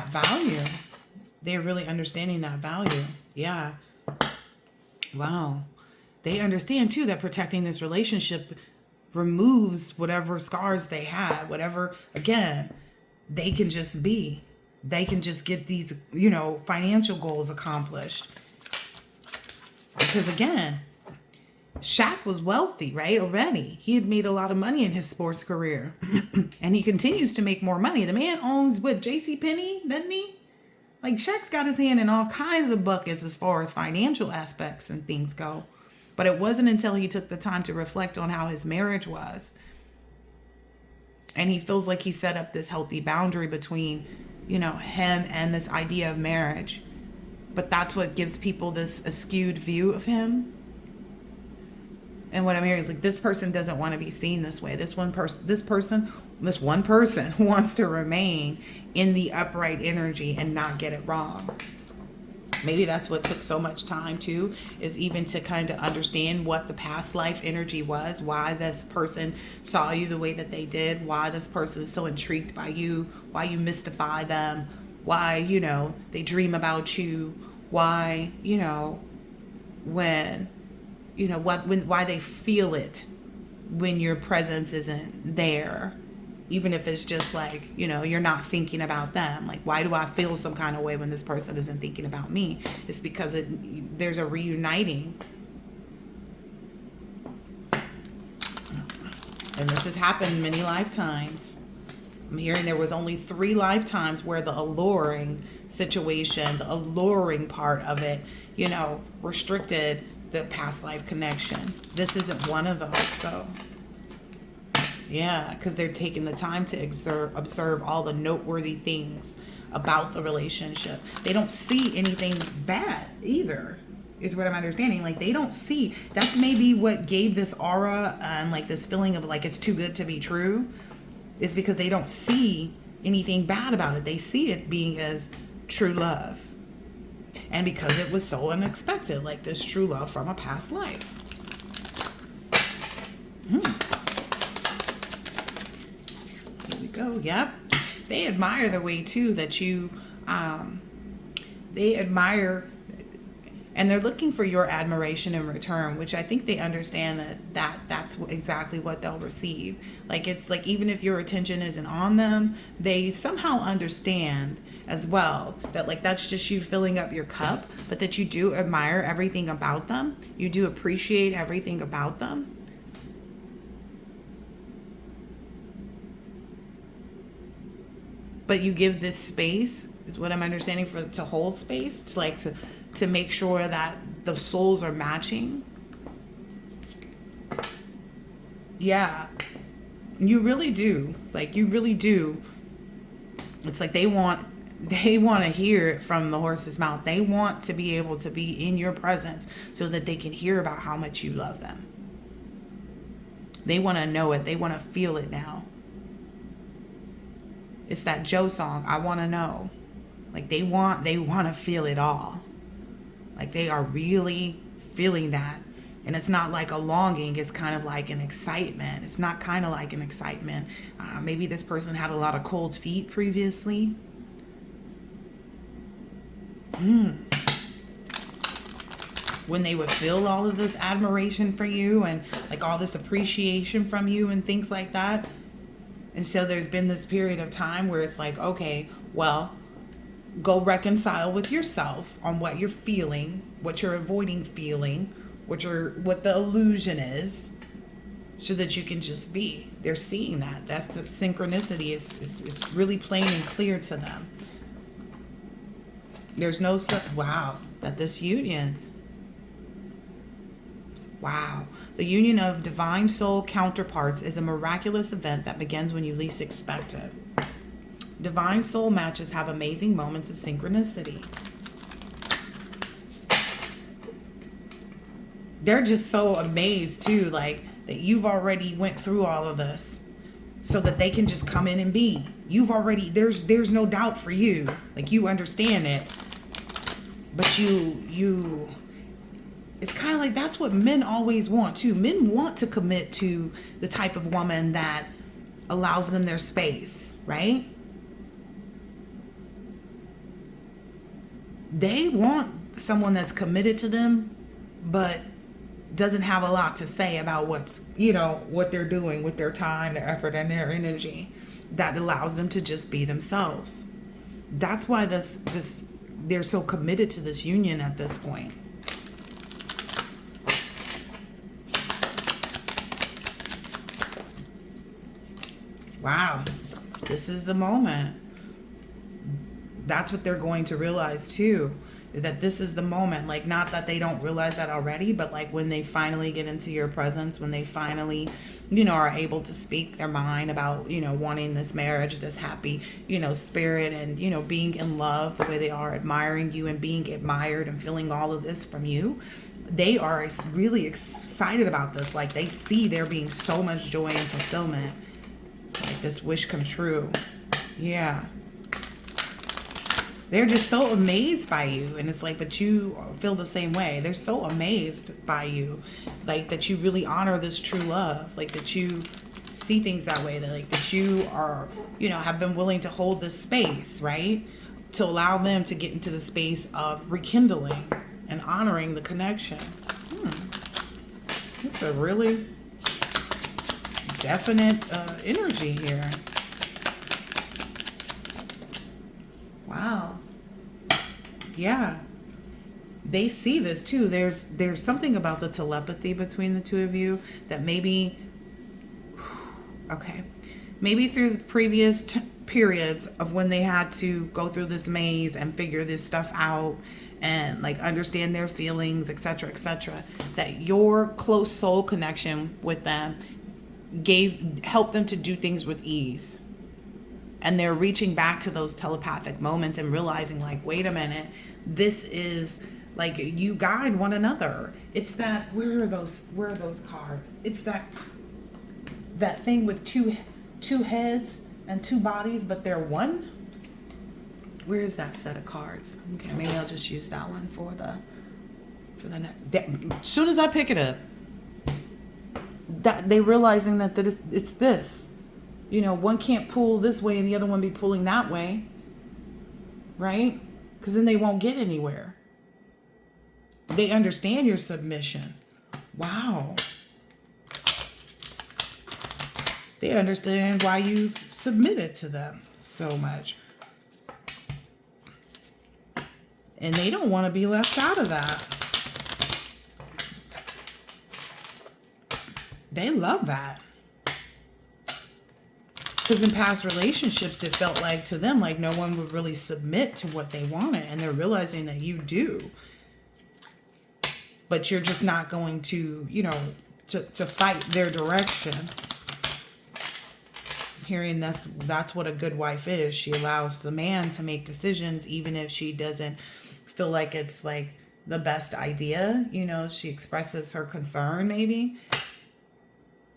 value. They're really understanding that value. Yeah. Wow. They understand too that protecting this relationship removes whatever scars they had, whatever, again, they can just be. They can just get these, financial goals accomplished. Because again, Shaq was wealthy, right? Already. He had made a lot of money in his sports career. And he continues to make more money. The man owns, JCPenney, doesn't he? Like, Shaq's got his hand in all kinds of buckets as far as financial aspects and things go. But it wasn't until he took the time to reflect on how his marriage was. And he feels like he set up this healthy boundary between, him and this idea of marriage. But that's what gives people this skewed view of him. And what I'm hearing is like, this person doesn't want to be seen this way. This one person wants to remain in the upright energy and not get it wrong. Maybe that's what took so much time too, is even to kind of understand what the past life energy was, why this person saw you the way that they did, why this person is so intrigued by you, why you mystify them, why, they dream about you, why, why they feel it when your presence isn't there. Even if it's just like, you're not thinking about them. Like, why do I feel some kind of way when this person isn't thinking about me? It's because there's a reuniting. And this has happened many lifetimes. I'm hearing there was only 3 lifetimes where the alluring situation, the alluring part of it, restricted the past life connection. This isn't one of those, though. Yeah, because they're taking the time to observe all the noteworthy things about the relationship. They don't see anything bad either, is what I'm understanding. Like, they don't see. That's maybe what gave this aura and like this feeling of like it's too good to be true, is because they don't see anything bad about it. They see it being as true love. And because it was so unexpected, like this true love from a past life. Here we go. Yep. They admire the way too that you, they admire, and they're looking for your admiration in return, which I think they understand that's exactly what they'll receive. Like, it's like, even if your attention isn't on them, they somehow understand as well that like that's just you filling up your cup, but that you do admire everything about them. You do appreciate everything about them. But you give this space, is what I'm understanding, to hold space, to like to make sure that the souls are matching. Yeah. You really do. Like, you really do. It's like they want to hear it from the horse's mouth. They want to be able to be in your presence so that they can hear about how much you love them. They want to know it. They want to feel it now. It's that Joe song, I Want to Know. Like, they want to feel it all. Like, they are really feeling that. And it's not like a longing. It's kind of like an excitement. It's not kind of like an excitement. Maybe this person had a lot of cold feet previously. When they would feel all of this admiration for you and like all this appreciation from you and things like that. And so there's been this period of time where it's like, okay, well, go reconcile with yourself on what you're feeling, what you're avoiding feeling, what the illusion is, so that you can just be. They're seeing that. That's the synchronicity. Is really plain and clear to them. There's no wow, that this union. Wow. The union of divine soul counterparts is a miraculous event that begins when you least expect it. Divine soul matches have amazing moments of synchronicity. They're just so amazed too, like that you've already went through all of this so that they can just come in and be. You've already, there's no doubt for you. Like, you understand it. But you it's kind of like that's what men always want too. Men want to commit to the type of woman that allows them their space, right? They want someone that's committed to them, but doesn't have a lot to say about what they're doing with their time, their effort, and their energy, that allows them to just be themselves. That's why they're so committed to this union at this point. Wow, this is the moment. That's what they're going to realize too, that this is the moment. Like, not that they don't realize that already, but like when they finally get into your presence, when they finally, are able to speak their mind about, wanting this marriage, this happy, spirit, and, being in love the way they are, admiring you and being admired and feeling all of this from you. They are really excited about this. Like, they see there being so much joy and fulfillment. Like, this wish come true. Yeah. They're just so amazed by you. And it's like, but you feel the same way. They're so amazed by you. Like, that you really honor this true love. Like, that you see things that way. That you are, have been willing to hold this space, right? To allow them to get into the space of rekindling and honoring the connection. It's a really definite energy here. Wow. Yeah. They see this too. There's something about the telepathy between the two of you that maybe, okay, maybe through the previous periods of when they had to go through this maze and figure this stuff out and like understand their feelings, etc., that your close soul connection with them helped them to do things with ease. And they're reaching back to those telepathic moments and realizing, like, wait a minute, this is like, you guide one another. It's that, where are those cards? It's that thing with two heads and two bodies, but they're one. Where's that set of cards? Okay, maybe I'll just use that one for the next. As soon as I pick it up, that they realizing that it's this. You know, one can't pull this way and the other one be pulling that way, right? Because then they won't get anywhere. They understand your submission. Wow. They understand why you've submitted to them so much. And they don't want to be left out of that. They love that. Because in past relationships, it felt like to them, like no one would really submit to what they wanted. And they're realizing that you do. But you're just not going to, you know, to fight their direction. Hearing that's what a good wife is. She allows the man to make decisions, even if she doesn't feel like it's like the best idea. You know, she expresses her concern maybe.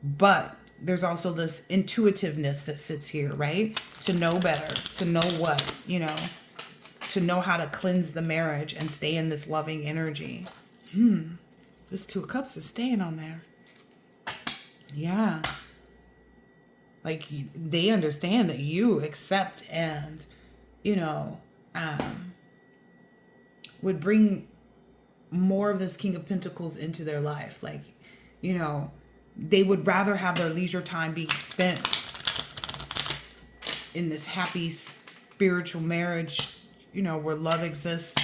But there's also this intuitiveness that sits here, right? To know better, to know what, you know, to know how to cleanse the marriage and stay in this loving energy. This Two of Cups is staying on there. Yeah. Like, they understand that you accept and, you know, would bring more of this King of Pentacles into their life. Like, you know, they would rather have their leisure time be spent in this happy spiritual marriage, you know, where love exists.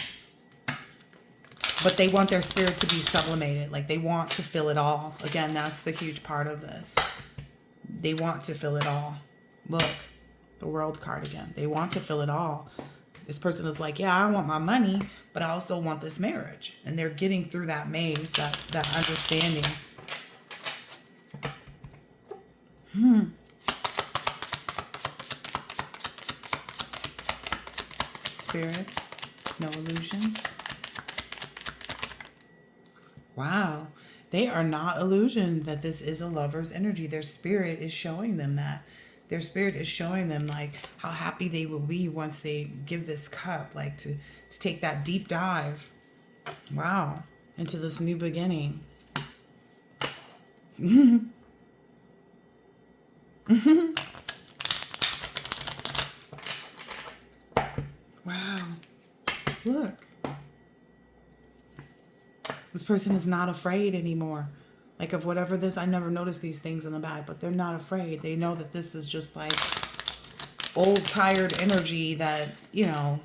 But they want their spirit to be sublimated. Like, they want to feel it all. Again, that's the huge part of this. They want to feel it all. Look, the World card again. They want to feel it all. This person is like, yeah, I want my money, but I also want this marriage. And they're getting through that maze, that understanding. Spirit, no illusions. Wow. They are not illusioned that this is a lover's energy. Their spirit is showing them that. Their spirit is showing them like how happy they will be once they give this cup, like to take that deep dive. Wow. Into this new beginning. Wow. Look. This person is not afraid anymore. Like, of whatever this, I never noticed these things in the back, but they're not afraid. They know that this is just like old, tired energy that, you know,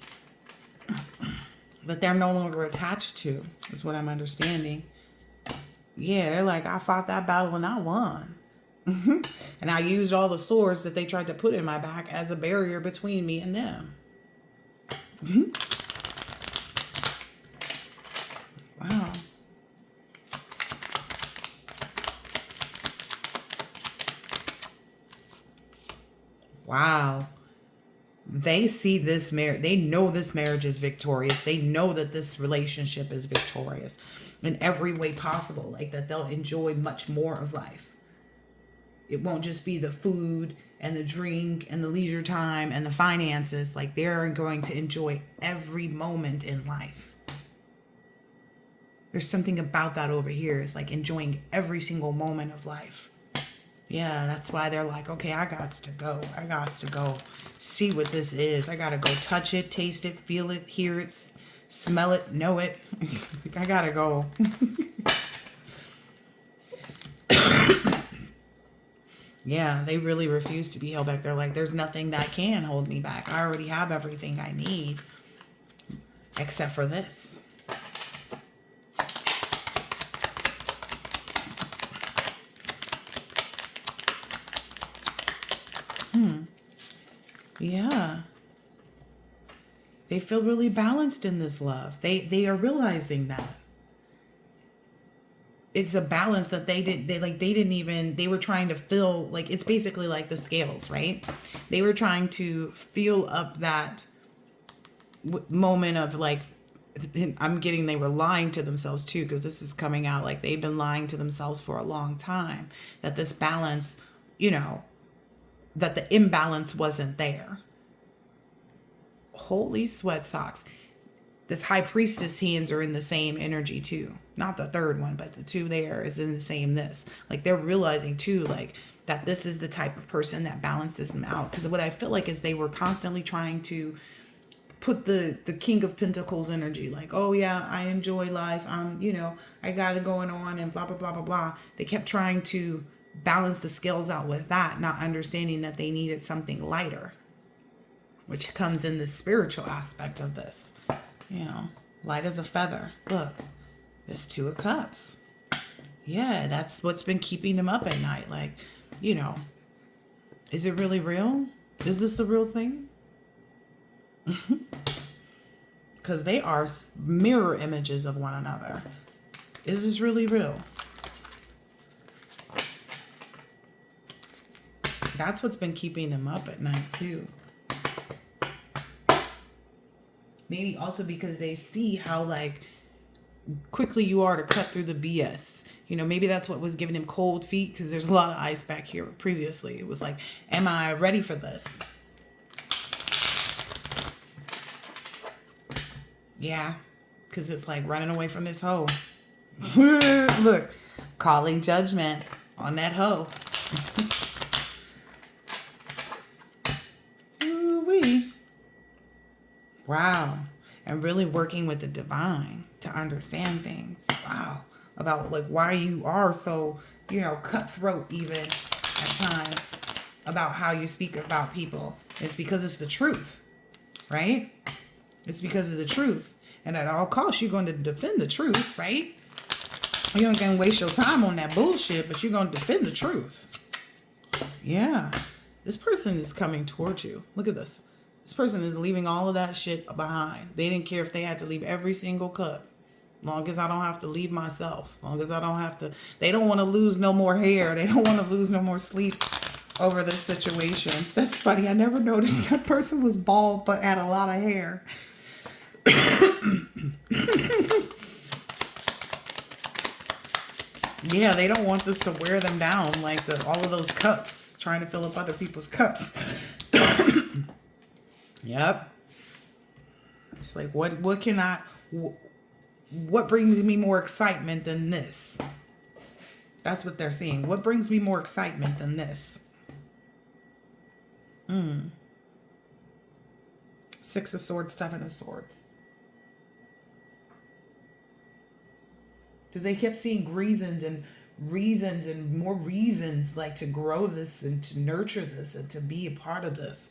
that they're no longer attached to, is what I'm understanding. Yeah, they're like, I fought that battle and I won. And I used all the swords that they tried to put in my back as a barrier between me and them. Wow. Wow. They see this marriage. They know this marriage is victorious. They know that this relationship is victorious in every way possible. Like, that they'll enjoy much more of life. It won't just be the food and the drink and the leisure time and the finances. Like, they're going to enjoy every moment in life. There's something about that over here. It's like enjoying every single moment of life. Yeah, that's why they're like, okay, I got to go. I got to go see what this is. I got to go touch it, taste it, feel it, hear it, smell it, know it. I got to go. Yeah, they really refuse to be held back. They're like, there's nothing that can hold me back. I already have everything I need except for this. Yeah. They feel really balanced in this love. They are realizing that. It's a balance that they didn't even, they were trying to fill, like, it's basically like the scales, right? They were trying to fill up that moment of like, I'm getting, they were lying to themselves too, because this is coming out like they've been lying to themselves for a long time, that this balance, you know, that the imbalance wasn't there. Holy sweat socks. This high priestess hands are in the same energy too. Not the third one, but the two there is in the same this. Like they're realizing too, like that this is the type of person that balances them out. Because what I feel like is they were constantly trying to put the King of Pentacles energy, like, oh yeah, I enjoy life. You know, I got it going on and blah blah blah blah blah. They kept trying to balance the scales out with that, not understanding that they needed something lighter, which comes in the spiritual aspect of this. You know, light as a feather. Look, this Two of Cups. Yeah, that's what's been keeping them up at night. Like, you know, is it really real? Is this a real thing? Because they are mirror images of one another. Is this really real? That's what's been keeping them up at night too. Maybe also because they see how like quickly you are to cut through the BS. You know, maybe that's what was giving him cold feet, because there's a lot of ice back here previously. It was like, am I ready for this? Yeah, because it's like running away from this hoe. Look, calling judgment on that hoe. Ooh-wee. Wow. And really working with the divine to understand things. Wow. About like why you are so, you know, cutthroat even at times about how you speak about people. It's because it's the truth, right? It's because of the truth. And at all costs, you're going to defend the truth, right? You ain't going to waste your time on that bullshit, but you're going to defend the truth. Yeah. This person is coming towards you. Look at this. This person is leaving all of that shit behind. They didn't care if they had to leave every single cup. Long as I don't have to leave myself. Long as I don't have to. They don't want to lose no more hair. They don't want to lose no more sleep over this situation. That's funny. I never noticed that person was bald but had a lot of hair. Yeah, they don't want this to wear them down like all of those cups, trying to fill up other people's cups. Yep. It's like, what brings me more excitement than this? That's what they're seeing. What brings me more excitement than this? Six of Swords, Seven of Swords. Because they kept seeing reasons and more reasons, like to grow this and to nurture this and to be a part of this.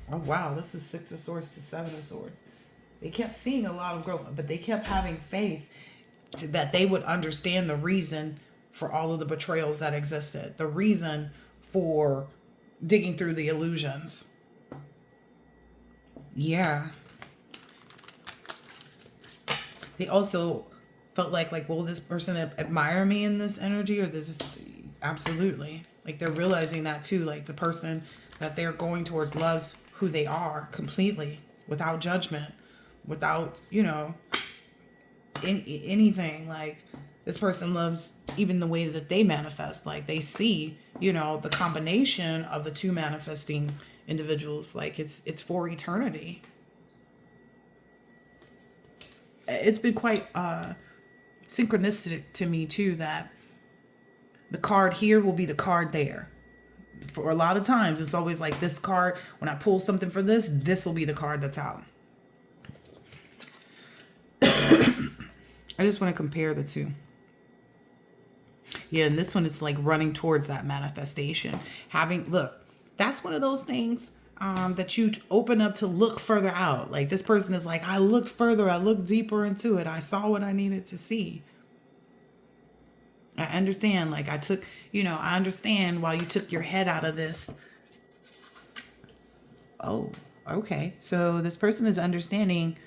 Oh wow, this is Six of Swords to Seven of Swords. They kept seeing a lot of growth, but they kept having faith that they would understand the reason for all of the betrayals that existed, the reason for digging through the illusions. Yeah. They also felt like, will this person admire me in this energy, or this? Absolutely. Like they're realizing that too. Like the person that they're going towards loves who they are completely, without judgment, without, you know, anything. Like this person loves even the way that they manifest. Like they see, you know, the combination of the two manifesting individuals. Like it's for eternity. It's been quite synchronistic to me too, that the card here will be the card there. For a lot of times, it's always like this card, when I pull something for this will be the card that's out. I just want to compare the two. Yeah, and this one, it's like running towards that manifestation. Look, that's one of those things that you open up to look further out. Like this person is like, I looked further, I looked deeper into it. I saw what I needed to see. I understand. Like I took, I understand why you took your head out of this. Oh, okay. So this person is understanding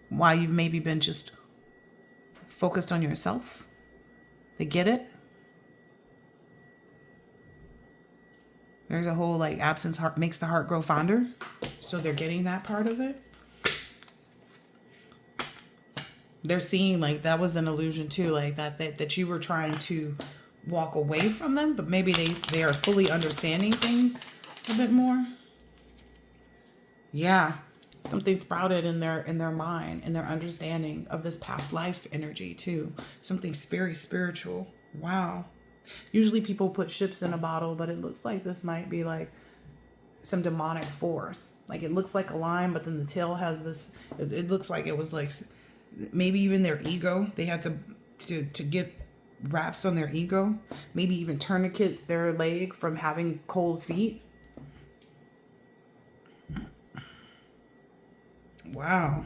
why you've maybe been just focused on yourself. They get it. There's a whole like absence heart makes the heart grow fonder. So they're getting that part of it. They're seeing like that was an illusion too, like that you were trying to walk away from them, but maybe they are fully understanding things a bit more. Yeah. Something sprouted in their mind, in their understanding of this past life energy too. Something very spiritual. Wow. Usually people put ships in a bottle, but it looks like this might be like some demonic force. Like it looks like a lion, but then the tail has this. It looks like it was like maybe even their ego. They had to get wraps on their ego. Maybe even tourniquet their leg from having cold feet. Wow.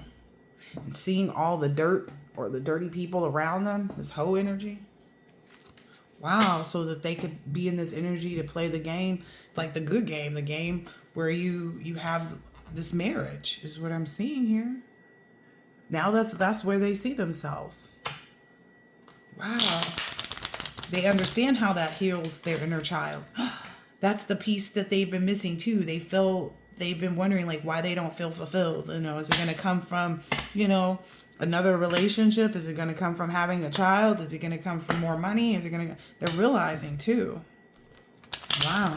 And seeing all the dirt or the dirty people around them, this whole energy. Wow, so that they could be in this energy to play the game, like the good game, the game where you have this marriage is what I'm seeing here. Now that's where they see themselves. Wow. They understand how that heals their inner child. That's the piece that they've been missing too. They've been wondering like why they don't feel fulfilled. Is it going to come from, another relationship? Is it going to come from having a child? Is it going to come from more money? They're realizing too. Wow.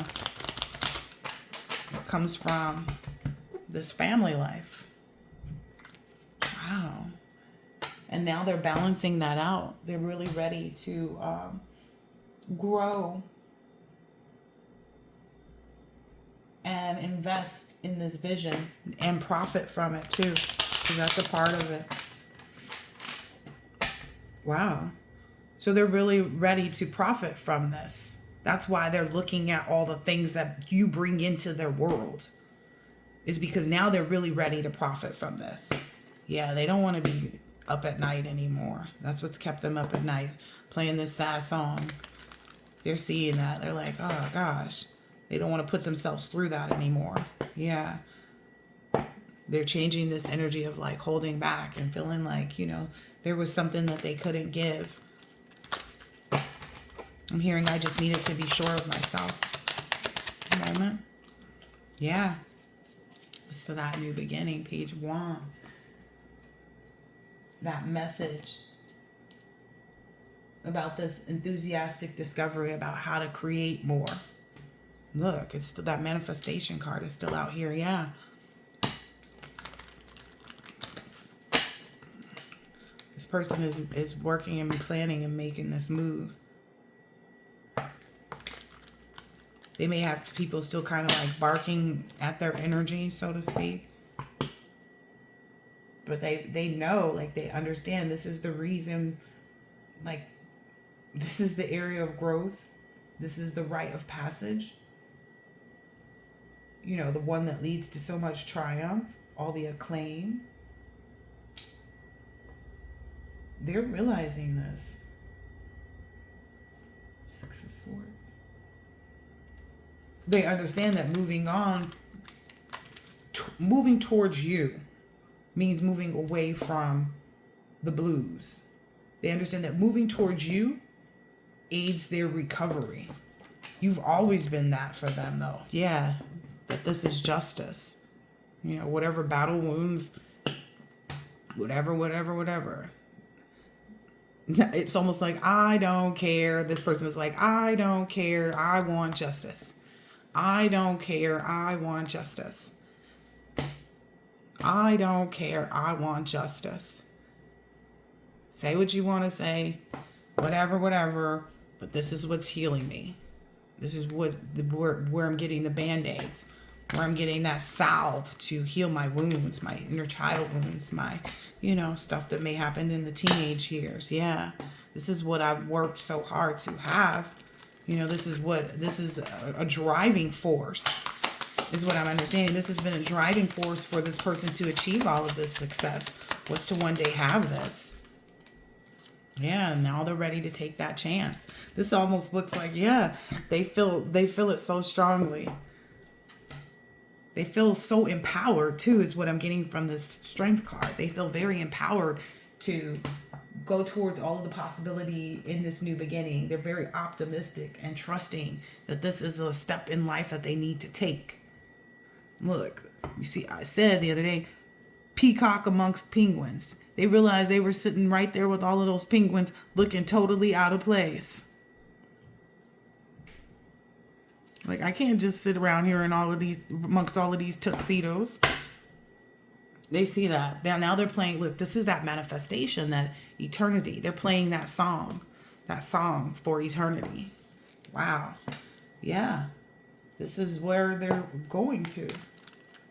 It comes from this family life. Wow. And now they're balancing that out. They're really ready to grow and invest in this vision and profit from it too. So that's a part of it. Wow. So they're really ready to profit from this. That's why they're looking at all the things that you bring into their world. Is because now they're really ready to profit from this. Yeah, they don't want to be up at night anymore. That's what's kept them up at night, playing this sad song. They're seeing that. They're like, oh gosh. They don't want to put themselves through that anymore. Yeah. They're changing this energy of like holding back and feeling like, there was something that they couldn't give. I'm hearing I just needed to be sure of myself. A moment. Yeah. It's to that new beginning, page 1. That message about this enthusiastic discovery about how to create more. Look, it's still that manifestation card is still out here. Yeah. This person is working and planning and making this move. They may have people still kind of like barking at their energy, so to speak. But they know, like they understand this is the reason, like this is the area of growth. This is the rite of passage. The one that leads to so much triumph, all the acclaim. They're realizing this. 6 of Swords. They understand that moving towards you means moving away from the blues. They understand that moving towards you aids their recovery. You've always been that for them though. Yeah. But this is justice. Whatever battle wounds, whatever. It's almost like, I don't care. This person is like, I don't care. I want justice. I don't care. I want justice. I don't care. I want justice. Say what you want to say. Whatever. But this is what's healing me. This is where I'm getting the Band-Aids. Where I'm getting that salve to heal my wounds, my inner child wounds, my, stuff that may happen in the teenage years. Yeah. This is what I've worked so hard to have. This is a driving force, is what I'm understanding. This has been a driving force for this person to achieve all of this success, was to one day have this. Yeah, now they're ready to take that chance. This almost looks like, yeah, they feel it so strongly. They feel so empowered too, is what I'm getting from this strength card. They feel very empowered to go towards all of the possibility in this new beginning. They're very optimistic and trusting that this is a step in life that they need to take. Look, you see, I said the other day, peacock amongst penguins. They realized they were sitting right there with all of those penguins looking totally out of place. Like, I can't just sit around here in all of these, amongst all of these tuxedos. They see that. Now they're playing, look, this is that manifestation, that eternity. They're playing that song for eternity. Wow. Yeah. This is where they're going to.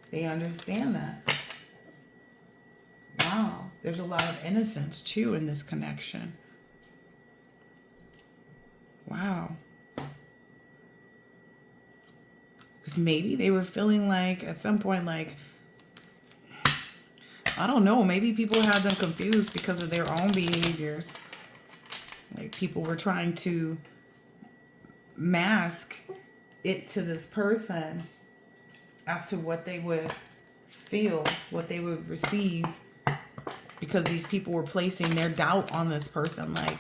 They understand that. Wow. There's a lot of innocence too in this connection. Wow. Because maybe they were feeling like at some point, like, I don't know, maybe people had them confused because of their own behaviors. Like, people were trying to mask it to this person as to what they would feel, what they would receive, because these people were placing their doubt on this person. Like,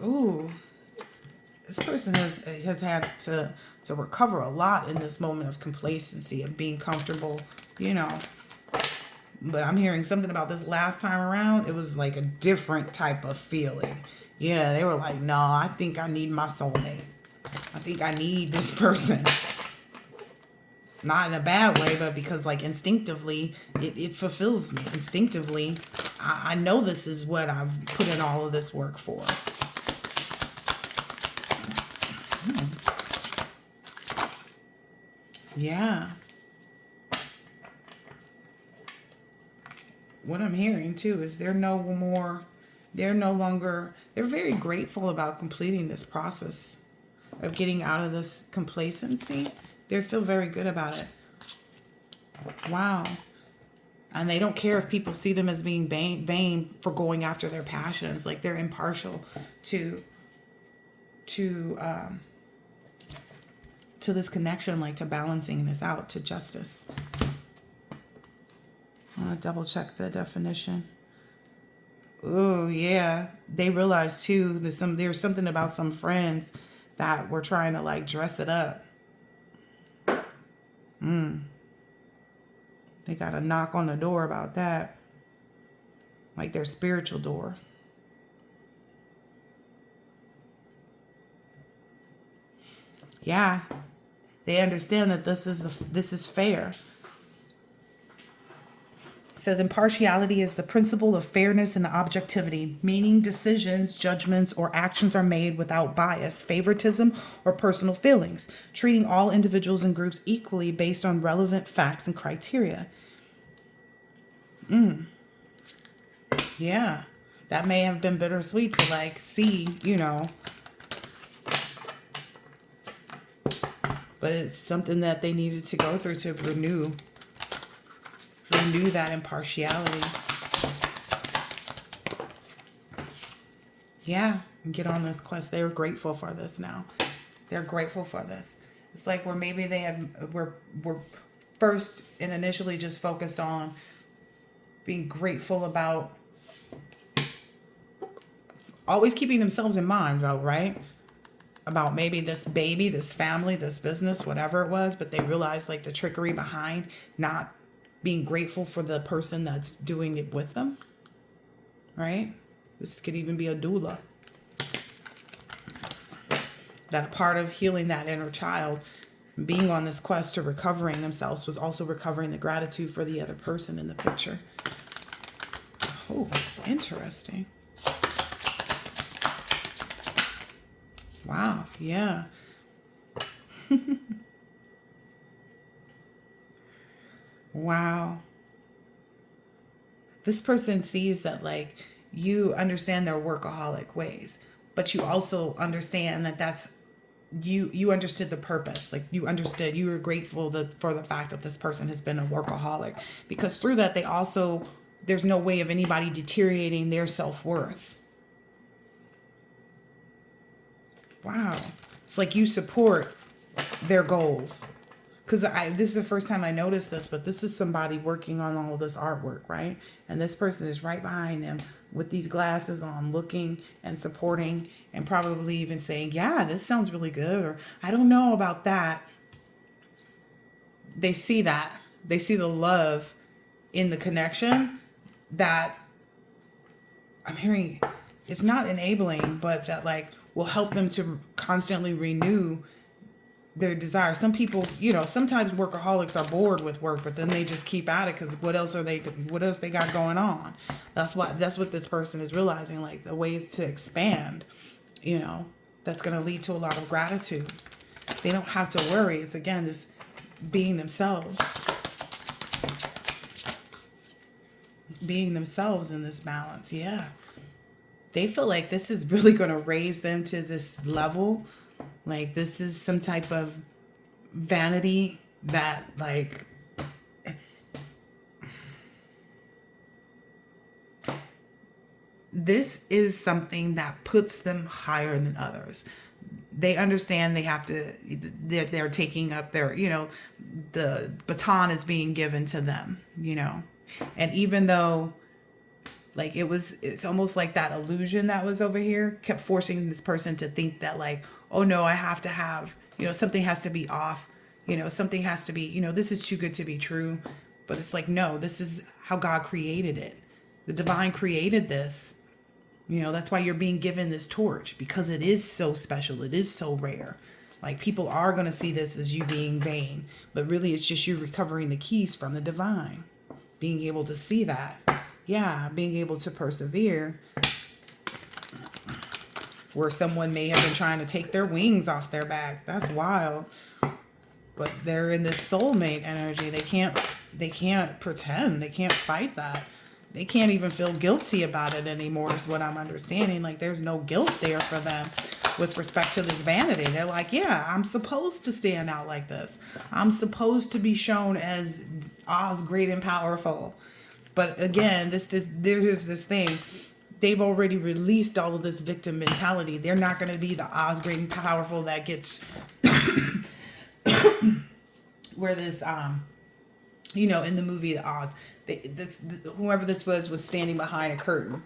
ooh, this person has had to recover a lot in this moment of complacency, of being comfortable, you know. But I'm hearing something about this last time around. It was like a different type of feeling. Yeah, they were like, no, I think I need my soulmate. I think I need this person. Not in a bad way, but because, like, instinctively, it fulfills me. Instinctively, I know this is what I've put in all of this work for. Yeah. What I'm hearing too is they're very grateful about completing this process of getting out of this complacency. They feel very good about it. Wow. And they don't care if people see them as being vain for going after their passions. Like, they're impartial to this connection, like to balancing this out, to justice. I want to double check the definition. Oh yeah, they realized too that there's something about some friends that were trying to, like, dress it up. They got a knock on the door about that, like their spiritual door. Yeah, they understand that this is fair. It says impartiality is the principle of fairness and objectivity, meaning decisions, judgments, or actions are made without bias, favoritism, or personal feelings, treating all individuals and groups equally based on relevant facts and criteria. Yeah, that may have been bittersweet to, like, see, you know, but it's something that they needed to go through to renew that impartiality. Yeah, and get on this quest. They're grateful for this now. They're grateful for this. It's like where maybe were first and initially just focused on being grateful about always keeping themselves in mind, though, right? About maybe this baby, this family, this business, whatever it was, but they realized, like, the trickery behind not being grateful for the person that's doing it with them, right? This could even be a doula. That a part of healing that inner child, being on this quest to recovering themselves, was also recovering the gratitude for the other person in the picture. Oh, interesting. Wow, yeah. Wow. This person sees that, like, you understand their workaholic ways, but you also understand that that's you understood the purpose. Like, you were grateful for the fact that this person has been a workaholic, because through that there's no way of anybody deteriorating their self-worth. Wow. It's like you support their goals. Because this is the first time I noticed this, but this is somebody working on all of this artwork, right? And this person is right behind them with these glasses on, looking and supporting, and probably even saying, yeah, this sounds really good, or I don't know about that. They see that. They see the love in the connection that I'm hearing. It's not enabling, but that like will help them to constantly renew their desire. Some people, sometimes workaholics are bored with work, but then they just keep at it because what else they got going on? That's what this person is realizing, like the ways to expand, that's going to lead to a lot of gratitude. They don't have to worry. It's again, just being themselves. Being themselves in this balance. Yeah. They feel like this is really going to raise them to this level. Like this is some type of vanity that like this is something that puts them higher than others. They understand they have to, they're taking up their, the baton is being given to them, and even though like it's almost like that illusion that was over here kept forcing this person to think that like, oh no, I have to have, something has to be off, something has to be, this is too good to be true. But it's like, no, this is how God created it. The divine created this. That's why you're being given this torch, because it is so special. It is so rare. Like people are going to see this as you being vain, but really it's just you recovering the keys from the divine, being able to see that. Yeah, being able to persevere where someone may have been trying to take their wings off their back. That's wild. But they're in this soulmate energy. They can't pretend. They can't fight that. They can't even feel guilty about it anymore is what I'm understanding. Like there's no guilt there for them with respect to this vanity. They're like, yeah, I'm supposed to stand out like this. I'm supposed to be shown as Oz great and powerful. But again, there's this thing. They've already released all of this victim mentality. They're not going to be the Oz great and powerful that gets where this in the movie The Oz, whoever this was standing behind a curtain.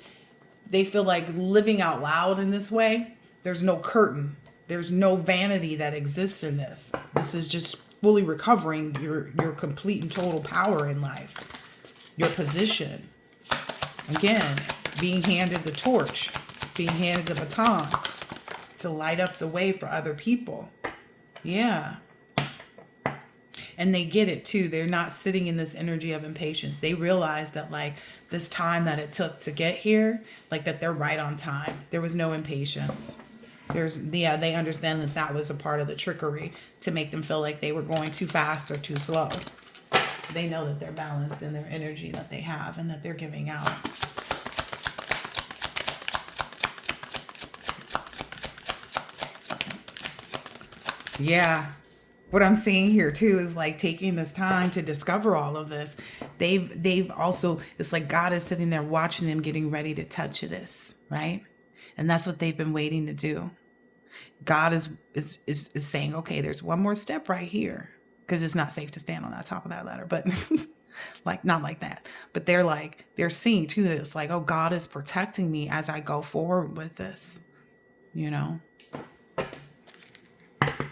They feel like living out loud in this way. There's no curtain. There's no vanity that exists in this. This is just fully recovering your complete and total power in life. Your position. Again, being handed the torch, being handed the baton to light up the way for other people. Yeah. And they get it too. They're not sitting in this energy of impatience. They realize that like this time that it took to get here, like that they're right on time. There was no impatience. They understand that that was a part of the trickery to make them feel like they were going too fast or too slow. They know that they're balanced in their energy that they have and that they're giving out. Yeah. What I'm seeing here too is like taking this time to discover all of this. They've also, it's like God is sitting there watching them getting ready to touch this, right? And that's what they've been waiting to do. God is saying, okay, there's one more step right here, because it's not safe to stand on that top of that ladder, but like not like that. But they're seeing too that it's like, oh, God is protecting me as I go forward with this,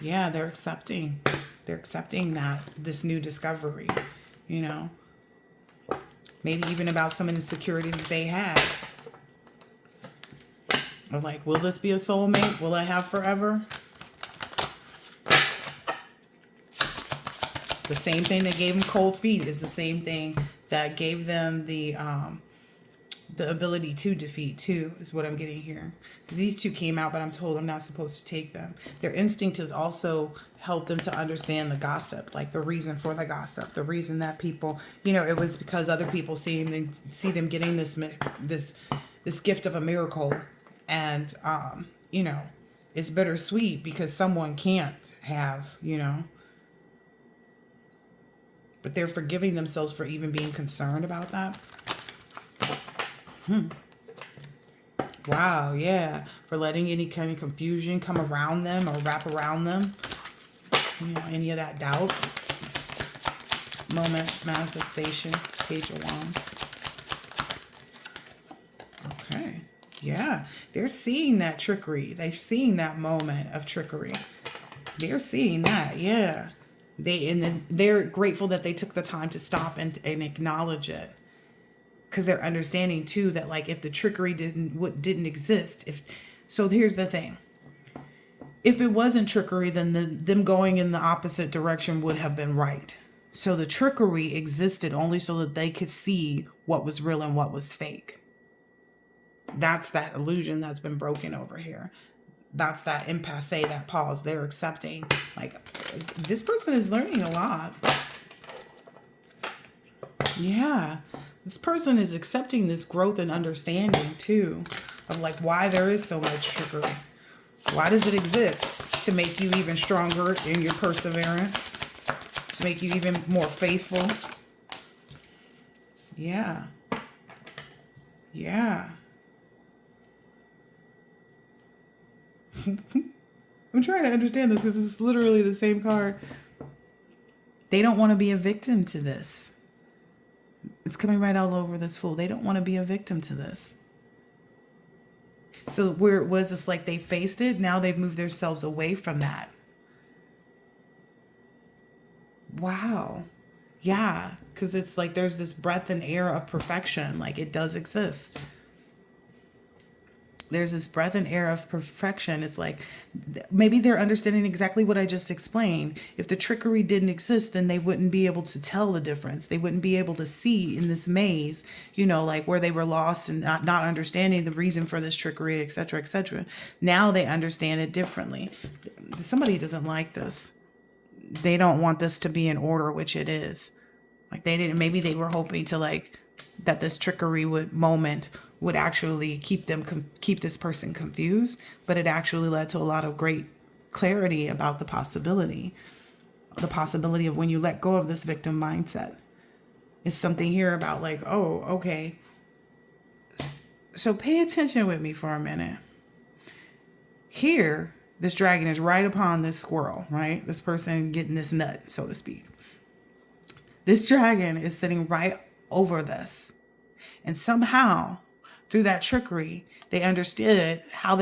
Yeah, they're accepting that this new discovery, maybe even about some insecurities they had. Or like, will this be a soulmate? Will I have forever? The same thing that gave them cold feet is the same thing that gave them the ability to defeat too, is what I'm getting here. Because these two came out, but I'm told I'm not supposed to take them. Their instinct has also helped them to understand the gossip, like the reason for the gossip, the reason that people, it was because other people see them getting this gift of a miracle, and it's bittersweet because someone can't have, but they're forgiving themselves for even being concerned about that. Wow, yeah. For letting any kind of confusion come around them or wrap around them. You know, any of that doubt. Moment, manifestation, Page of Wands. Okay. Yeah. They're seeing that trickery. They're seeing that moment of trickery. They're seeing that, yeah. They're grateful that they took the time to stop and acknowledge it. Because they're understanding too that, like, if the trickery didn't exist, if so, here's the thing: if it wasn't trickery, then them going in the opposite direction would have been right. So the trickery existed only so that they could see what was real and what was fake. That's that illusion that's been broken over here. That's that impasse, that pause. They're accepting, like, this person is learning a lot. Yeah. This person is accepting this growth and understanding too of, like, why there is so much trickery. Why does it exist? To make you even stronger in your perseverance, to make you even more faithful. Yeah. Yeah. I'm trying to understand this because it's literally the same card. They don't want to be a victim to this. It's coming right all over this Fool. They don't want to be a victim to this. So where it was, it's like they faced it. Now they've moved themselves away from that. Wow. Yeah. Because it's like there's this breath and air of perfection. Like, it does exist. There's this breath and air of perfection. It's like maybe they're understanding exactly what I just explained. If the trickery didn't exist, then they wouldn't be able to tell the difference. They wouldn't be able to see in this maze, you know, like where they were lost and not understanding the reason for this trickery, etc., etc. Now they understand it differently. Somebody doesn't like this. They don't want this to be in order, which it is. Like, they didn't, maybe they were hoping to, like, that this trickery would actually keep this person confused, but it actually led to a lot of great clarity about the possibility of when you let go of this victim mindset. It's something here about, like, oh, okay. So pay attention with me for a minute. Here, this dragon is right upon this squirrel, right? This person getting this nut, so to speak. This dragon is sitting right over this. And somehow, through that trickery, they understood how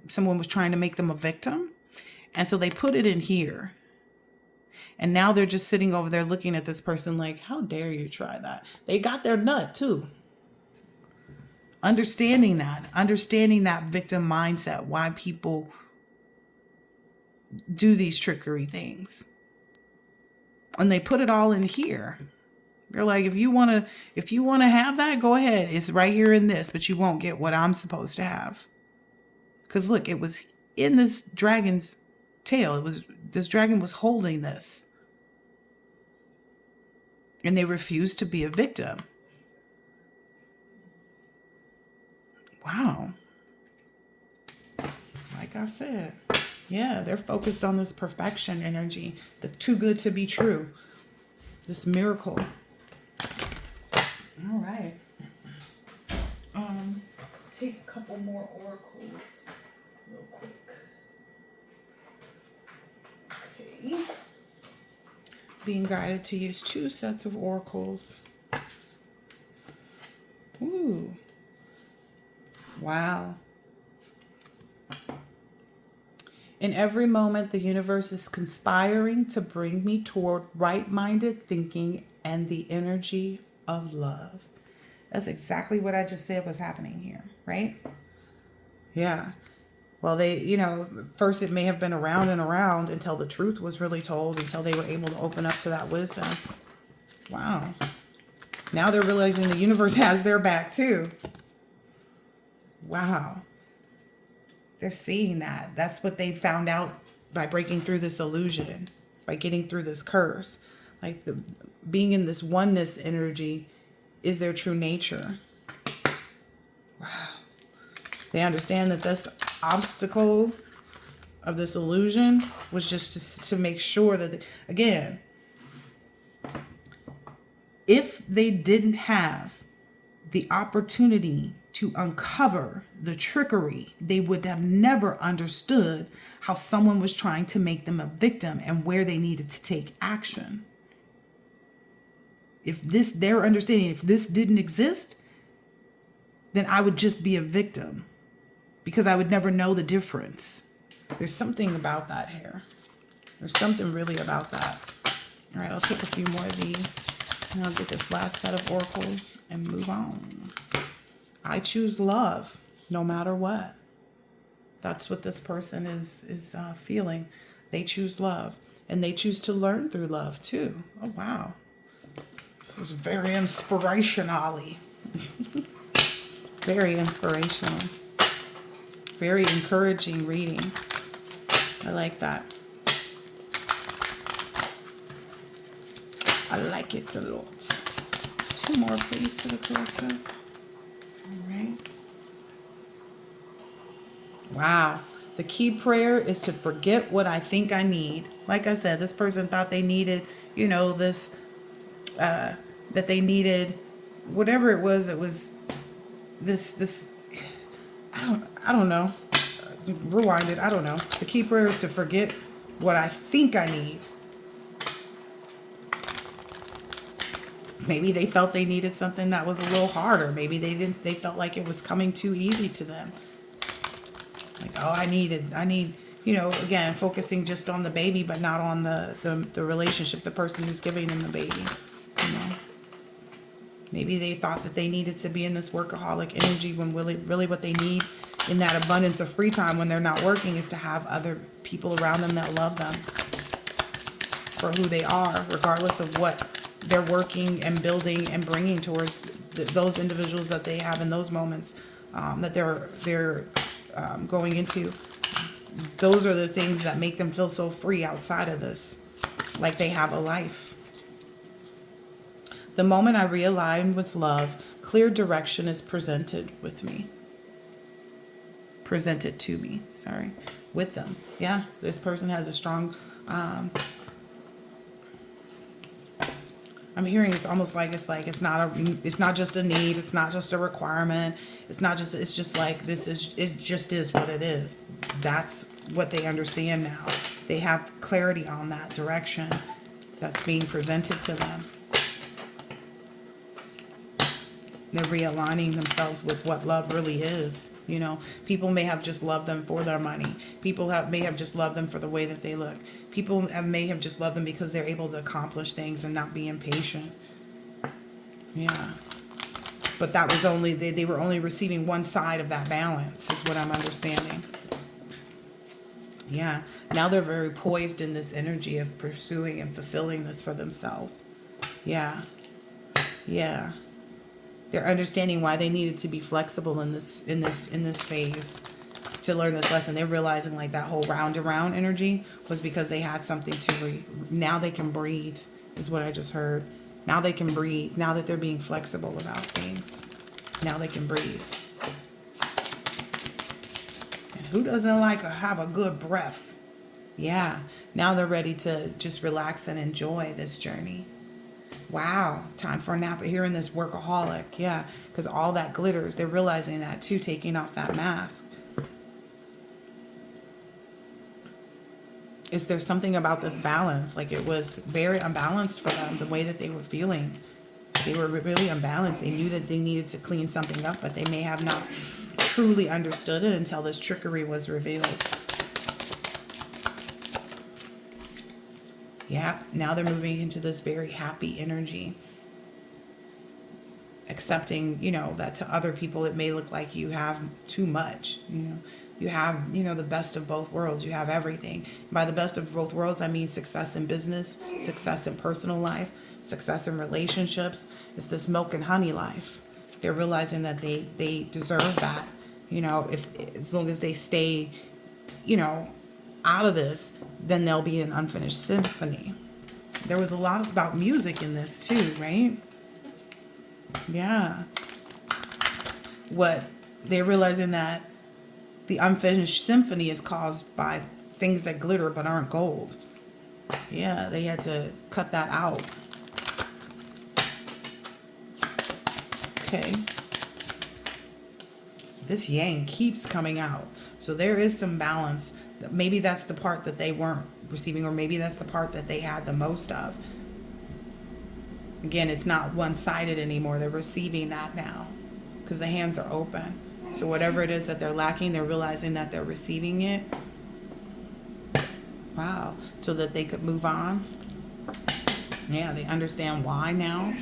someone was trying to make them a victim. And so they put it in here. And now they're just sitting over there looking at this person like, how dare you try that? They got their nut too. Understanding that victim mindset, why people do these trickery things. And they put it all in here. They're like, if you want to have that, go ahead. It's right here in this, but you won't get what I'm supposed to have. Because look, it was in this dragon's tail. This dragon was holding this. And they refused to be a victim. Wow. Like I said, yeah, they're focused on this perfection energy, the too good to be true, this miracle. All right. Let's take a couple more oracles real quick. Okay. Being guided to use 2 sets of oracles. Ooh. Wow. In every moment, the universe is conspiring to bring me toward right-minded thinking and the energy of love. That's exactly what I just said was happening here, right? Yeah. Well, first it may have been around and around until the truth was really told, until they were able to open up to that wisdom. Wow. Now they're realizing the universe has their back too. Wow. They're seeing that. That's what they found out by breaking through this illusion, by getting through this curse. Like, being in this oneness energy is their true nature. Wow. They understand that this obstacle of this illusion was just to make sure that, again, if they didn't have the opportunity to uncover the trickery, they would have never understood how someone was trying to make them a victim and where they needed to take action. If this, their understanding, if this didn't exist, then I would just be a victim because I would never know the difference. There's something about that here. There's something really about that. All right, I'll take a few more of these and I'll get this last set of oracles and move on. I choose love no matter what. That's what this person is feeling. They choose love and they choose to learn through love too. Oh, wow. This is very inspirational-y. Very inspirational. Very encouraging reading. I like that. I like it a lot. 2 more, please, for the collective. All right. Wow. The key prayer is to forget what I think I need. Like I said, this person thought they needed, this, that they needed whatever it was that was this, I don't know. Rewind it. I don't know. The key prayer is to forget what I think I need. Maybe they felt they needed something that was a little harder. Maybe they felt like it was coming too easy to them. Like, oh, I need, again, focusing just on the baby, but not on the relationship, the person who's giving them the baby, Maybe they thought that they needed to be in this workaholic energy when really what they need in that abundance of free time when they're not working is to have other people around them that love them for who they are, regardless of what they're working and building and bringing towards those individuals that they have in those moments that they're going into. Those are the things that make them feel so free outside of this, like they have a life. The moment I realign with love, clear direction is presented to me, with them. Yeah, this person has a strong, I'm hearing it's almost like it's not just a need, it's not just a requirement, it's just like it just is what it is. That's what they understand now. They have clarity on that direction that's being presented to them. They're realigning themselves with what love really is. People may have just loved them for their money. People may have just loved them for the way that they look. People may have just loved them because they're able to accomplish things and not be impatient. Yeah. But that was only, they were only receiving one side of that balance, is what I'm understanding. Yeah. Now they're very poised in this energy of pursuing and fulfilling this for themselves. Yeah. Yeah. They're understanding why they needed to be flexible in this phase to learn this lesson. They're realizing like that whole round and round energy was because they had something to now they can breathe, is what I just heard. Now they can breathe. Now that they're being flexible about things. Now they can breathe. And who doesn't like to have a good breath? Yeah. Now they're ready to just relax and enjoy this journey. Wow, time for a nap here in this workaholic. Yeah, because all that glitters. They're realizing that too, taking off that mask. Is there something about this balance? Like it was very unbalanced for them, the way that they were feeling. They were really unbalanced. They knew that they needed to clean something up, but they may have not truly understood it until this trickery was revealed. Yeah, now they're moving into this very happy energy. Accepting, that to other people it may look like you have too much. You have, the best of both worlds. You have everything. By the best of both worlds, I mean success in business, success in personal life, success in relationships. It's this milk and honey life. They're realizing that they deserve that. As long as they stay, out of this, then there'll be an unfinished symphony. There was a lot about music in this too, right? Yeah. What they're realizing that the unfinished symphony is caused by things that glitter but aren't gold. Yeah, they had to cut that out. Okay. This yang keeps coming out. So there is some balance. Maybe that's the part that they weren't receiving, or maybe that's the part that they had the most of. Again, it's not one-sided anymore. They're receiving that now because the hands are open. So whatever it is that they're lacking, they're realizing that they're receiving it. Wow. So that they could move on. Yeah, they understand why now.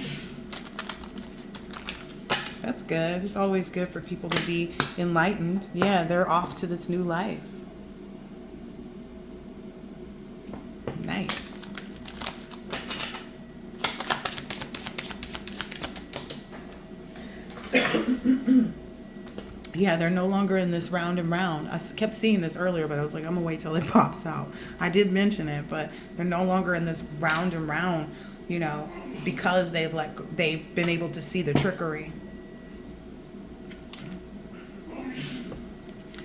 That's good. It's always good for people to be enlightened. Yeah, they're off to this new life. Nice. Yeah, they're no longer in this round and round. I kept seeing this earlier, but I was like, I'm gonna wait till it pops out. I did mention it, but they're no longer in this round and round, you know, because they've been able to see the trickery.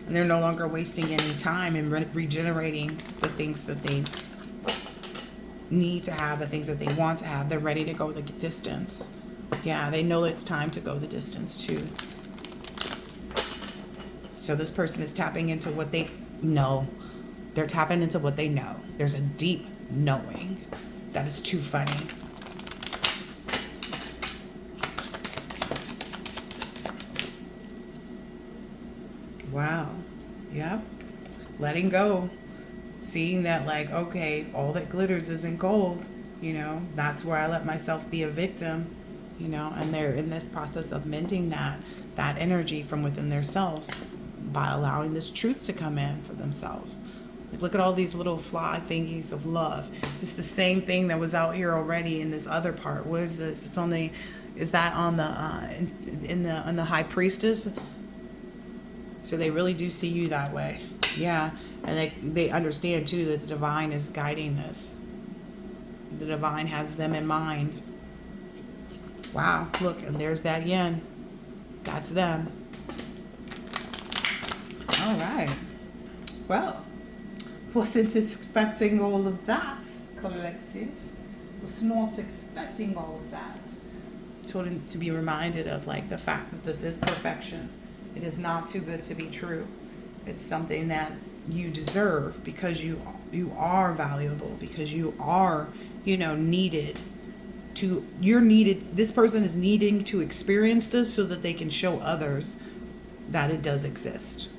And they're no longer wasting any time in regenerating the things that they need to have, the things that they want to have. They're ready to go the distance. Yeah, they know it's time to go the distance too. So this person is tapping into what they know. They're tapping into what they know. There's a deep knowing. That is too funny. Wow. Yep. Letting go. Seeing that, like, okay, all that glitters isn't gold. You know, that's where I let myself be a victim. You know, and they're in this process of mending that energy from within themselves by allowing this truth to come in for themselves. Like, look at all these little fly thingies of love. It's the same thing that was out here already in this other part. Where is this? It's on the, is that on the in the high priestess? So they really do see you that way. Yeah. And they understand too that the divine is guiding this. The divine has them in mind. Wow, look, and there's that yin. That's them. All right. Well, wasn't expecting all of that, collective. Was not expecting all of that. To be reminded of, like, the fact that this is perfection. It is not too good to be true. It's something that you deserve because you are valuable, because you are, you know, needed. You're needed. This person is needing to experience this so that they can show others that it does exist.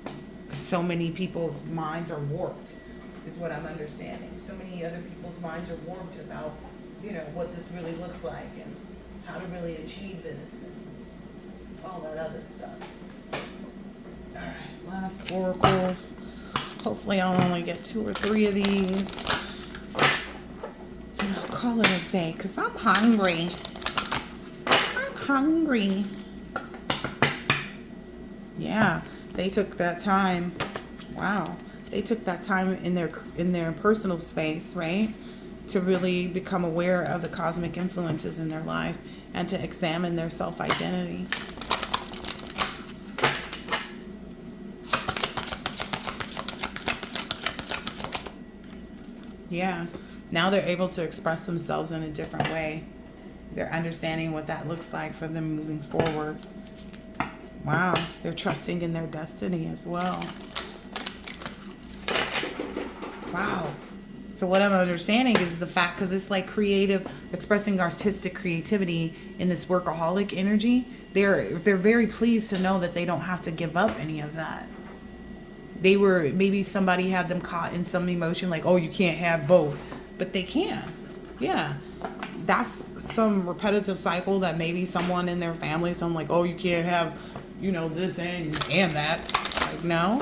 So many people's minds are warped, is what I'm understanding. So many other people's minds are warped about, you know, what this really looks like and how to really achieve this and all that other stuff. All right, last oracles. Hopefully I'll only get 2 or 3 of these. And I'll call it a day because I'm hungry. I'm hungry. Yeah, they took that time. Wow. They took that time in their personal space, right? To really become aware of the cosmic influences in their life and to examine their self-identity. Yeah, now they're able to express themselves in a different way. They're understanding what that looks like for them moving forward. Wow, they're trusting in their destiny as well. Wow. So what I'm understanding is the fact, because it's like creative, expressing artistic creativity in this workaholic energy, they're very pleased to know that they don't have to give up any of that. They were, maybe somebody had them caught in some emotion like, oh, you can't have both. But they can. Yeah. That's some repetitive cycle that maybe someone in their family, someone like, oh, you can't have, you know, this and that. Like, no,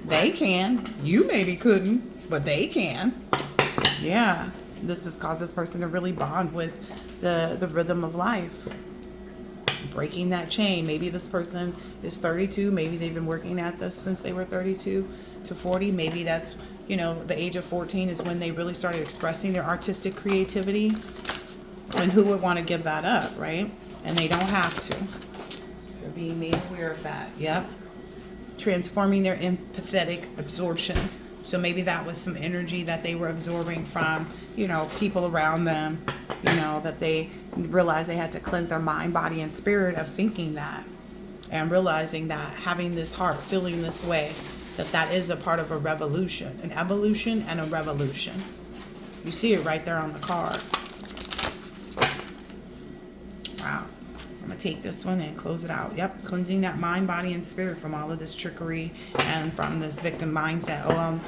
they can. You maybe couldn't, but they can. Yeah. This has caused this person to really bond with the rhythm of life. Breaking that chain. Maybe this person is 32. Maybe they've been working at this since they were 32 to 40. Maybe that's, you know, the age of 14 is when they really started expressing their artistic creativity. And who would want to give that up, right? And they don't have to. They're being made aware of that. Yep. Transforming their empathetic absorptions. So maybe that was some energy that they were absorbing from, you know, people around them, you know, that they realized they had to cleanse their mind, body, and spirit of thinking that. and realizing that having this heart, feeling this way, that is a part of a revolution, an evolution and a revolution. You see it right there on the card. Wow. I'm going to take this one and close it out. Yep, cleansing that mind, body, and spirit from all of this trickery and from this victim mindset. Oh,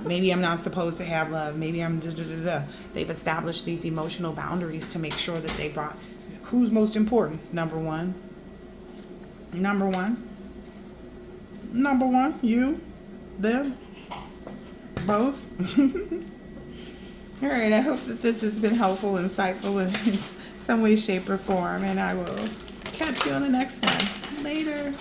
maybe I'm not supposed to have love. Maybe I'm da-da-da-da. They've established these emotional boundaries to make sure that they brought who's most important. Number one. Number one. Number one. You. Them. Both. All right, I hope that this has been helpful, insightful in some way, shape, or form, and I will catch you on the next one. Later.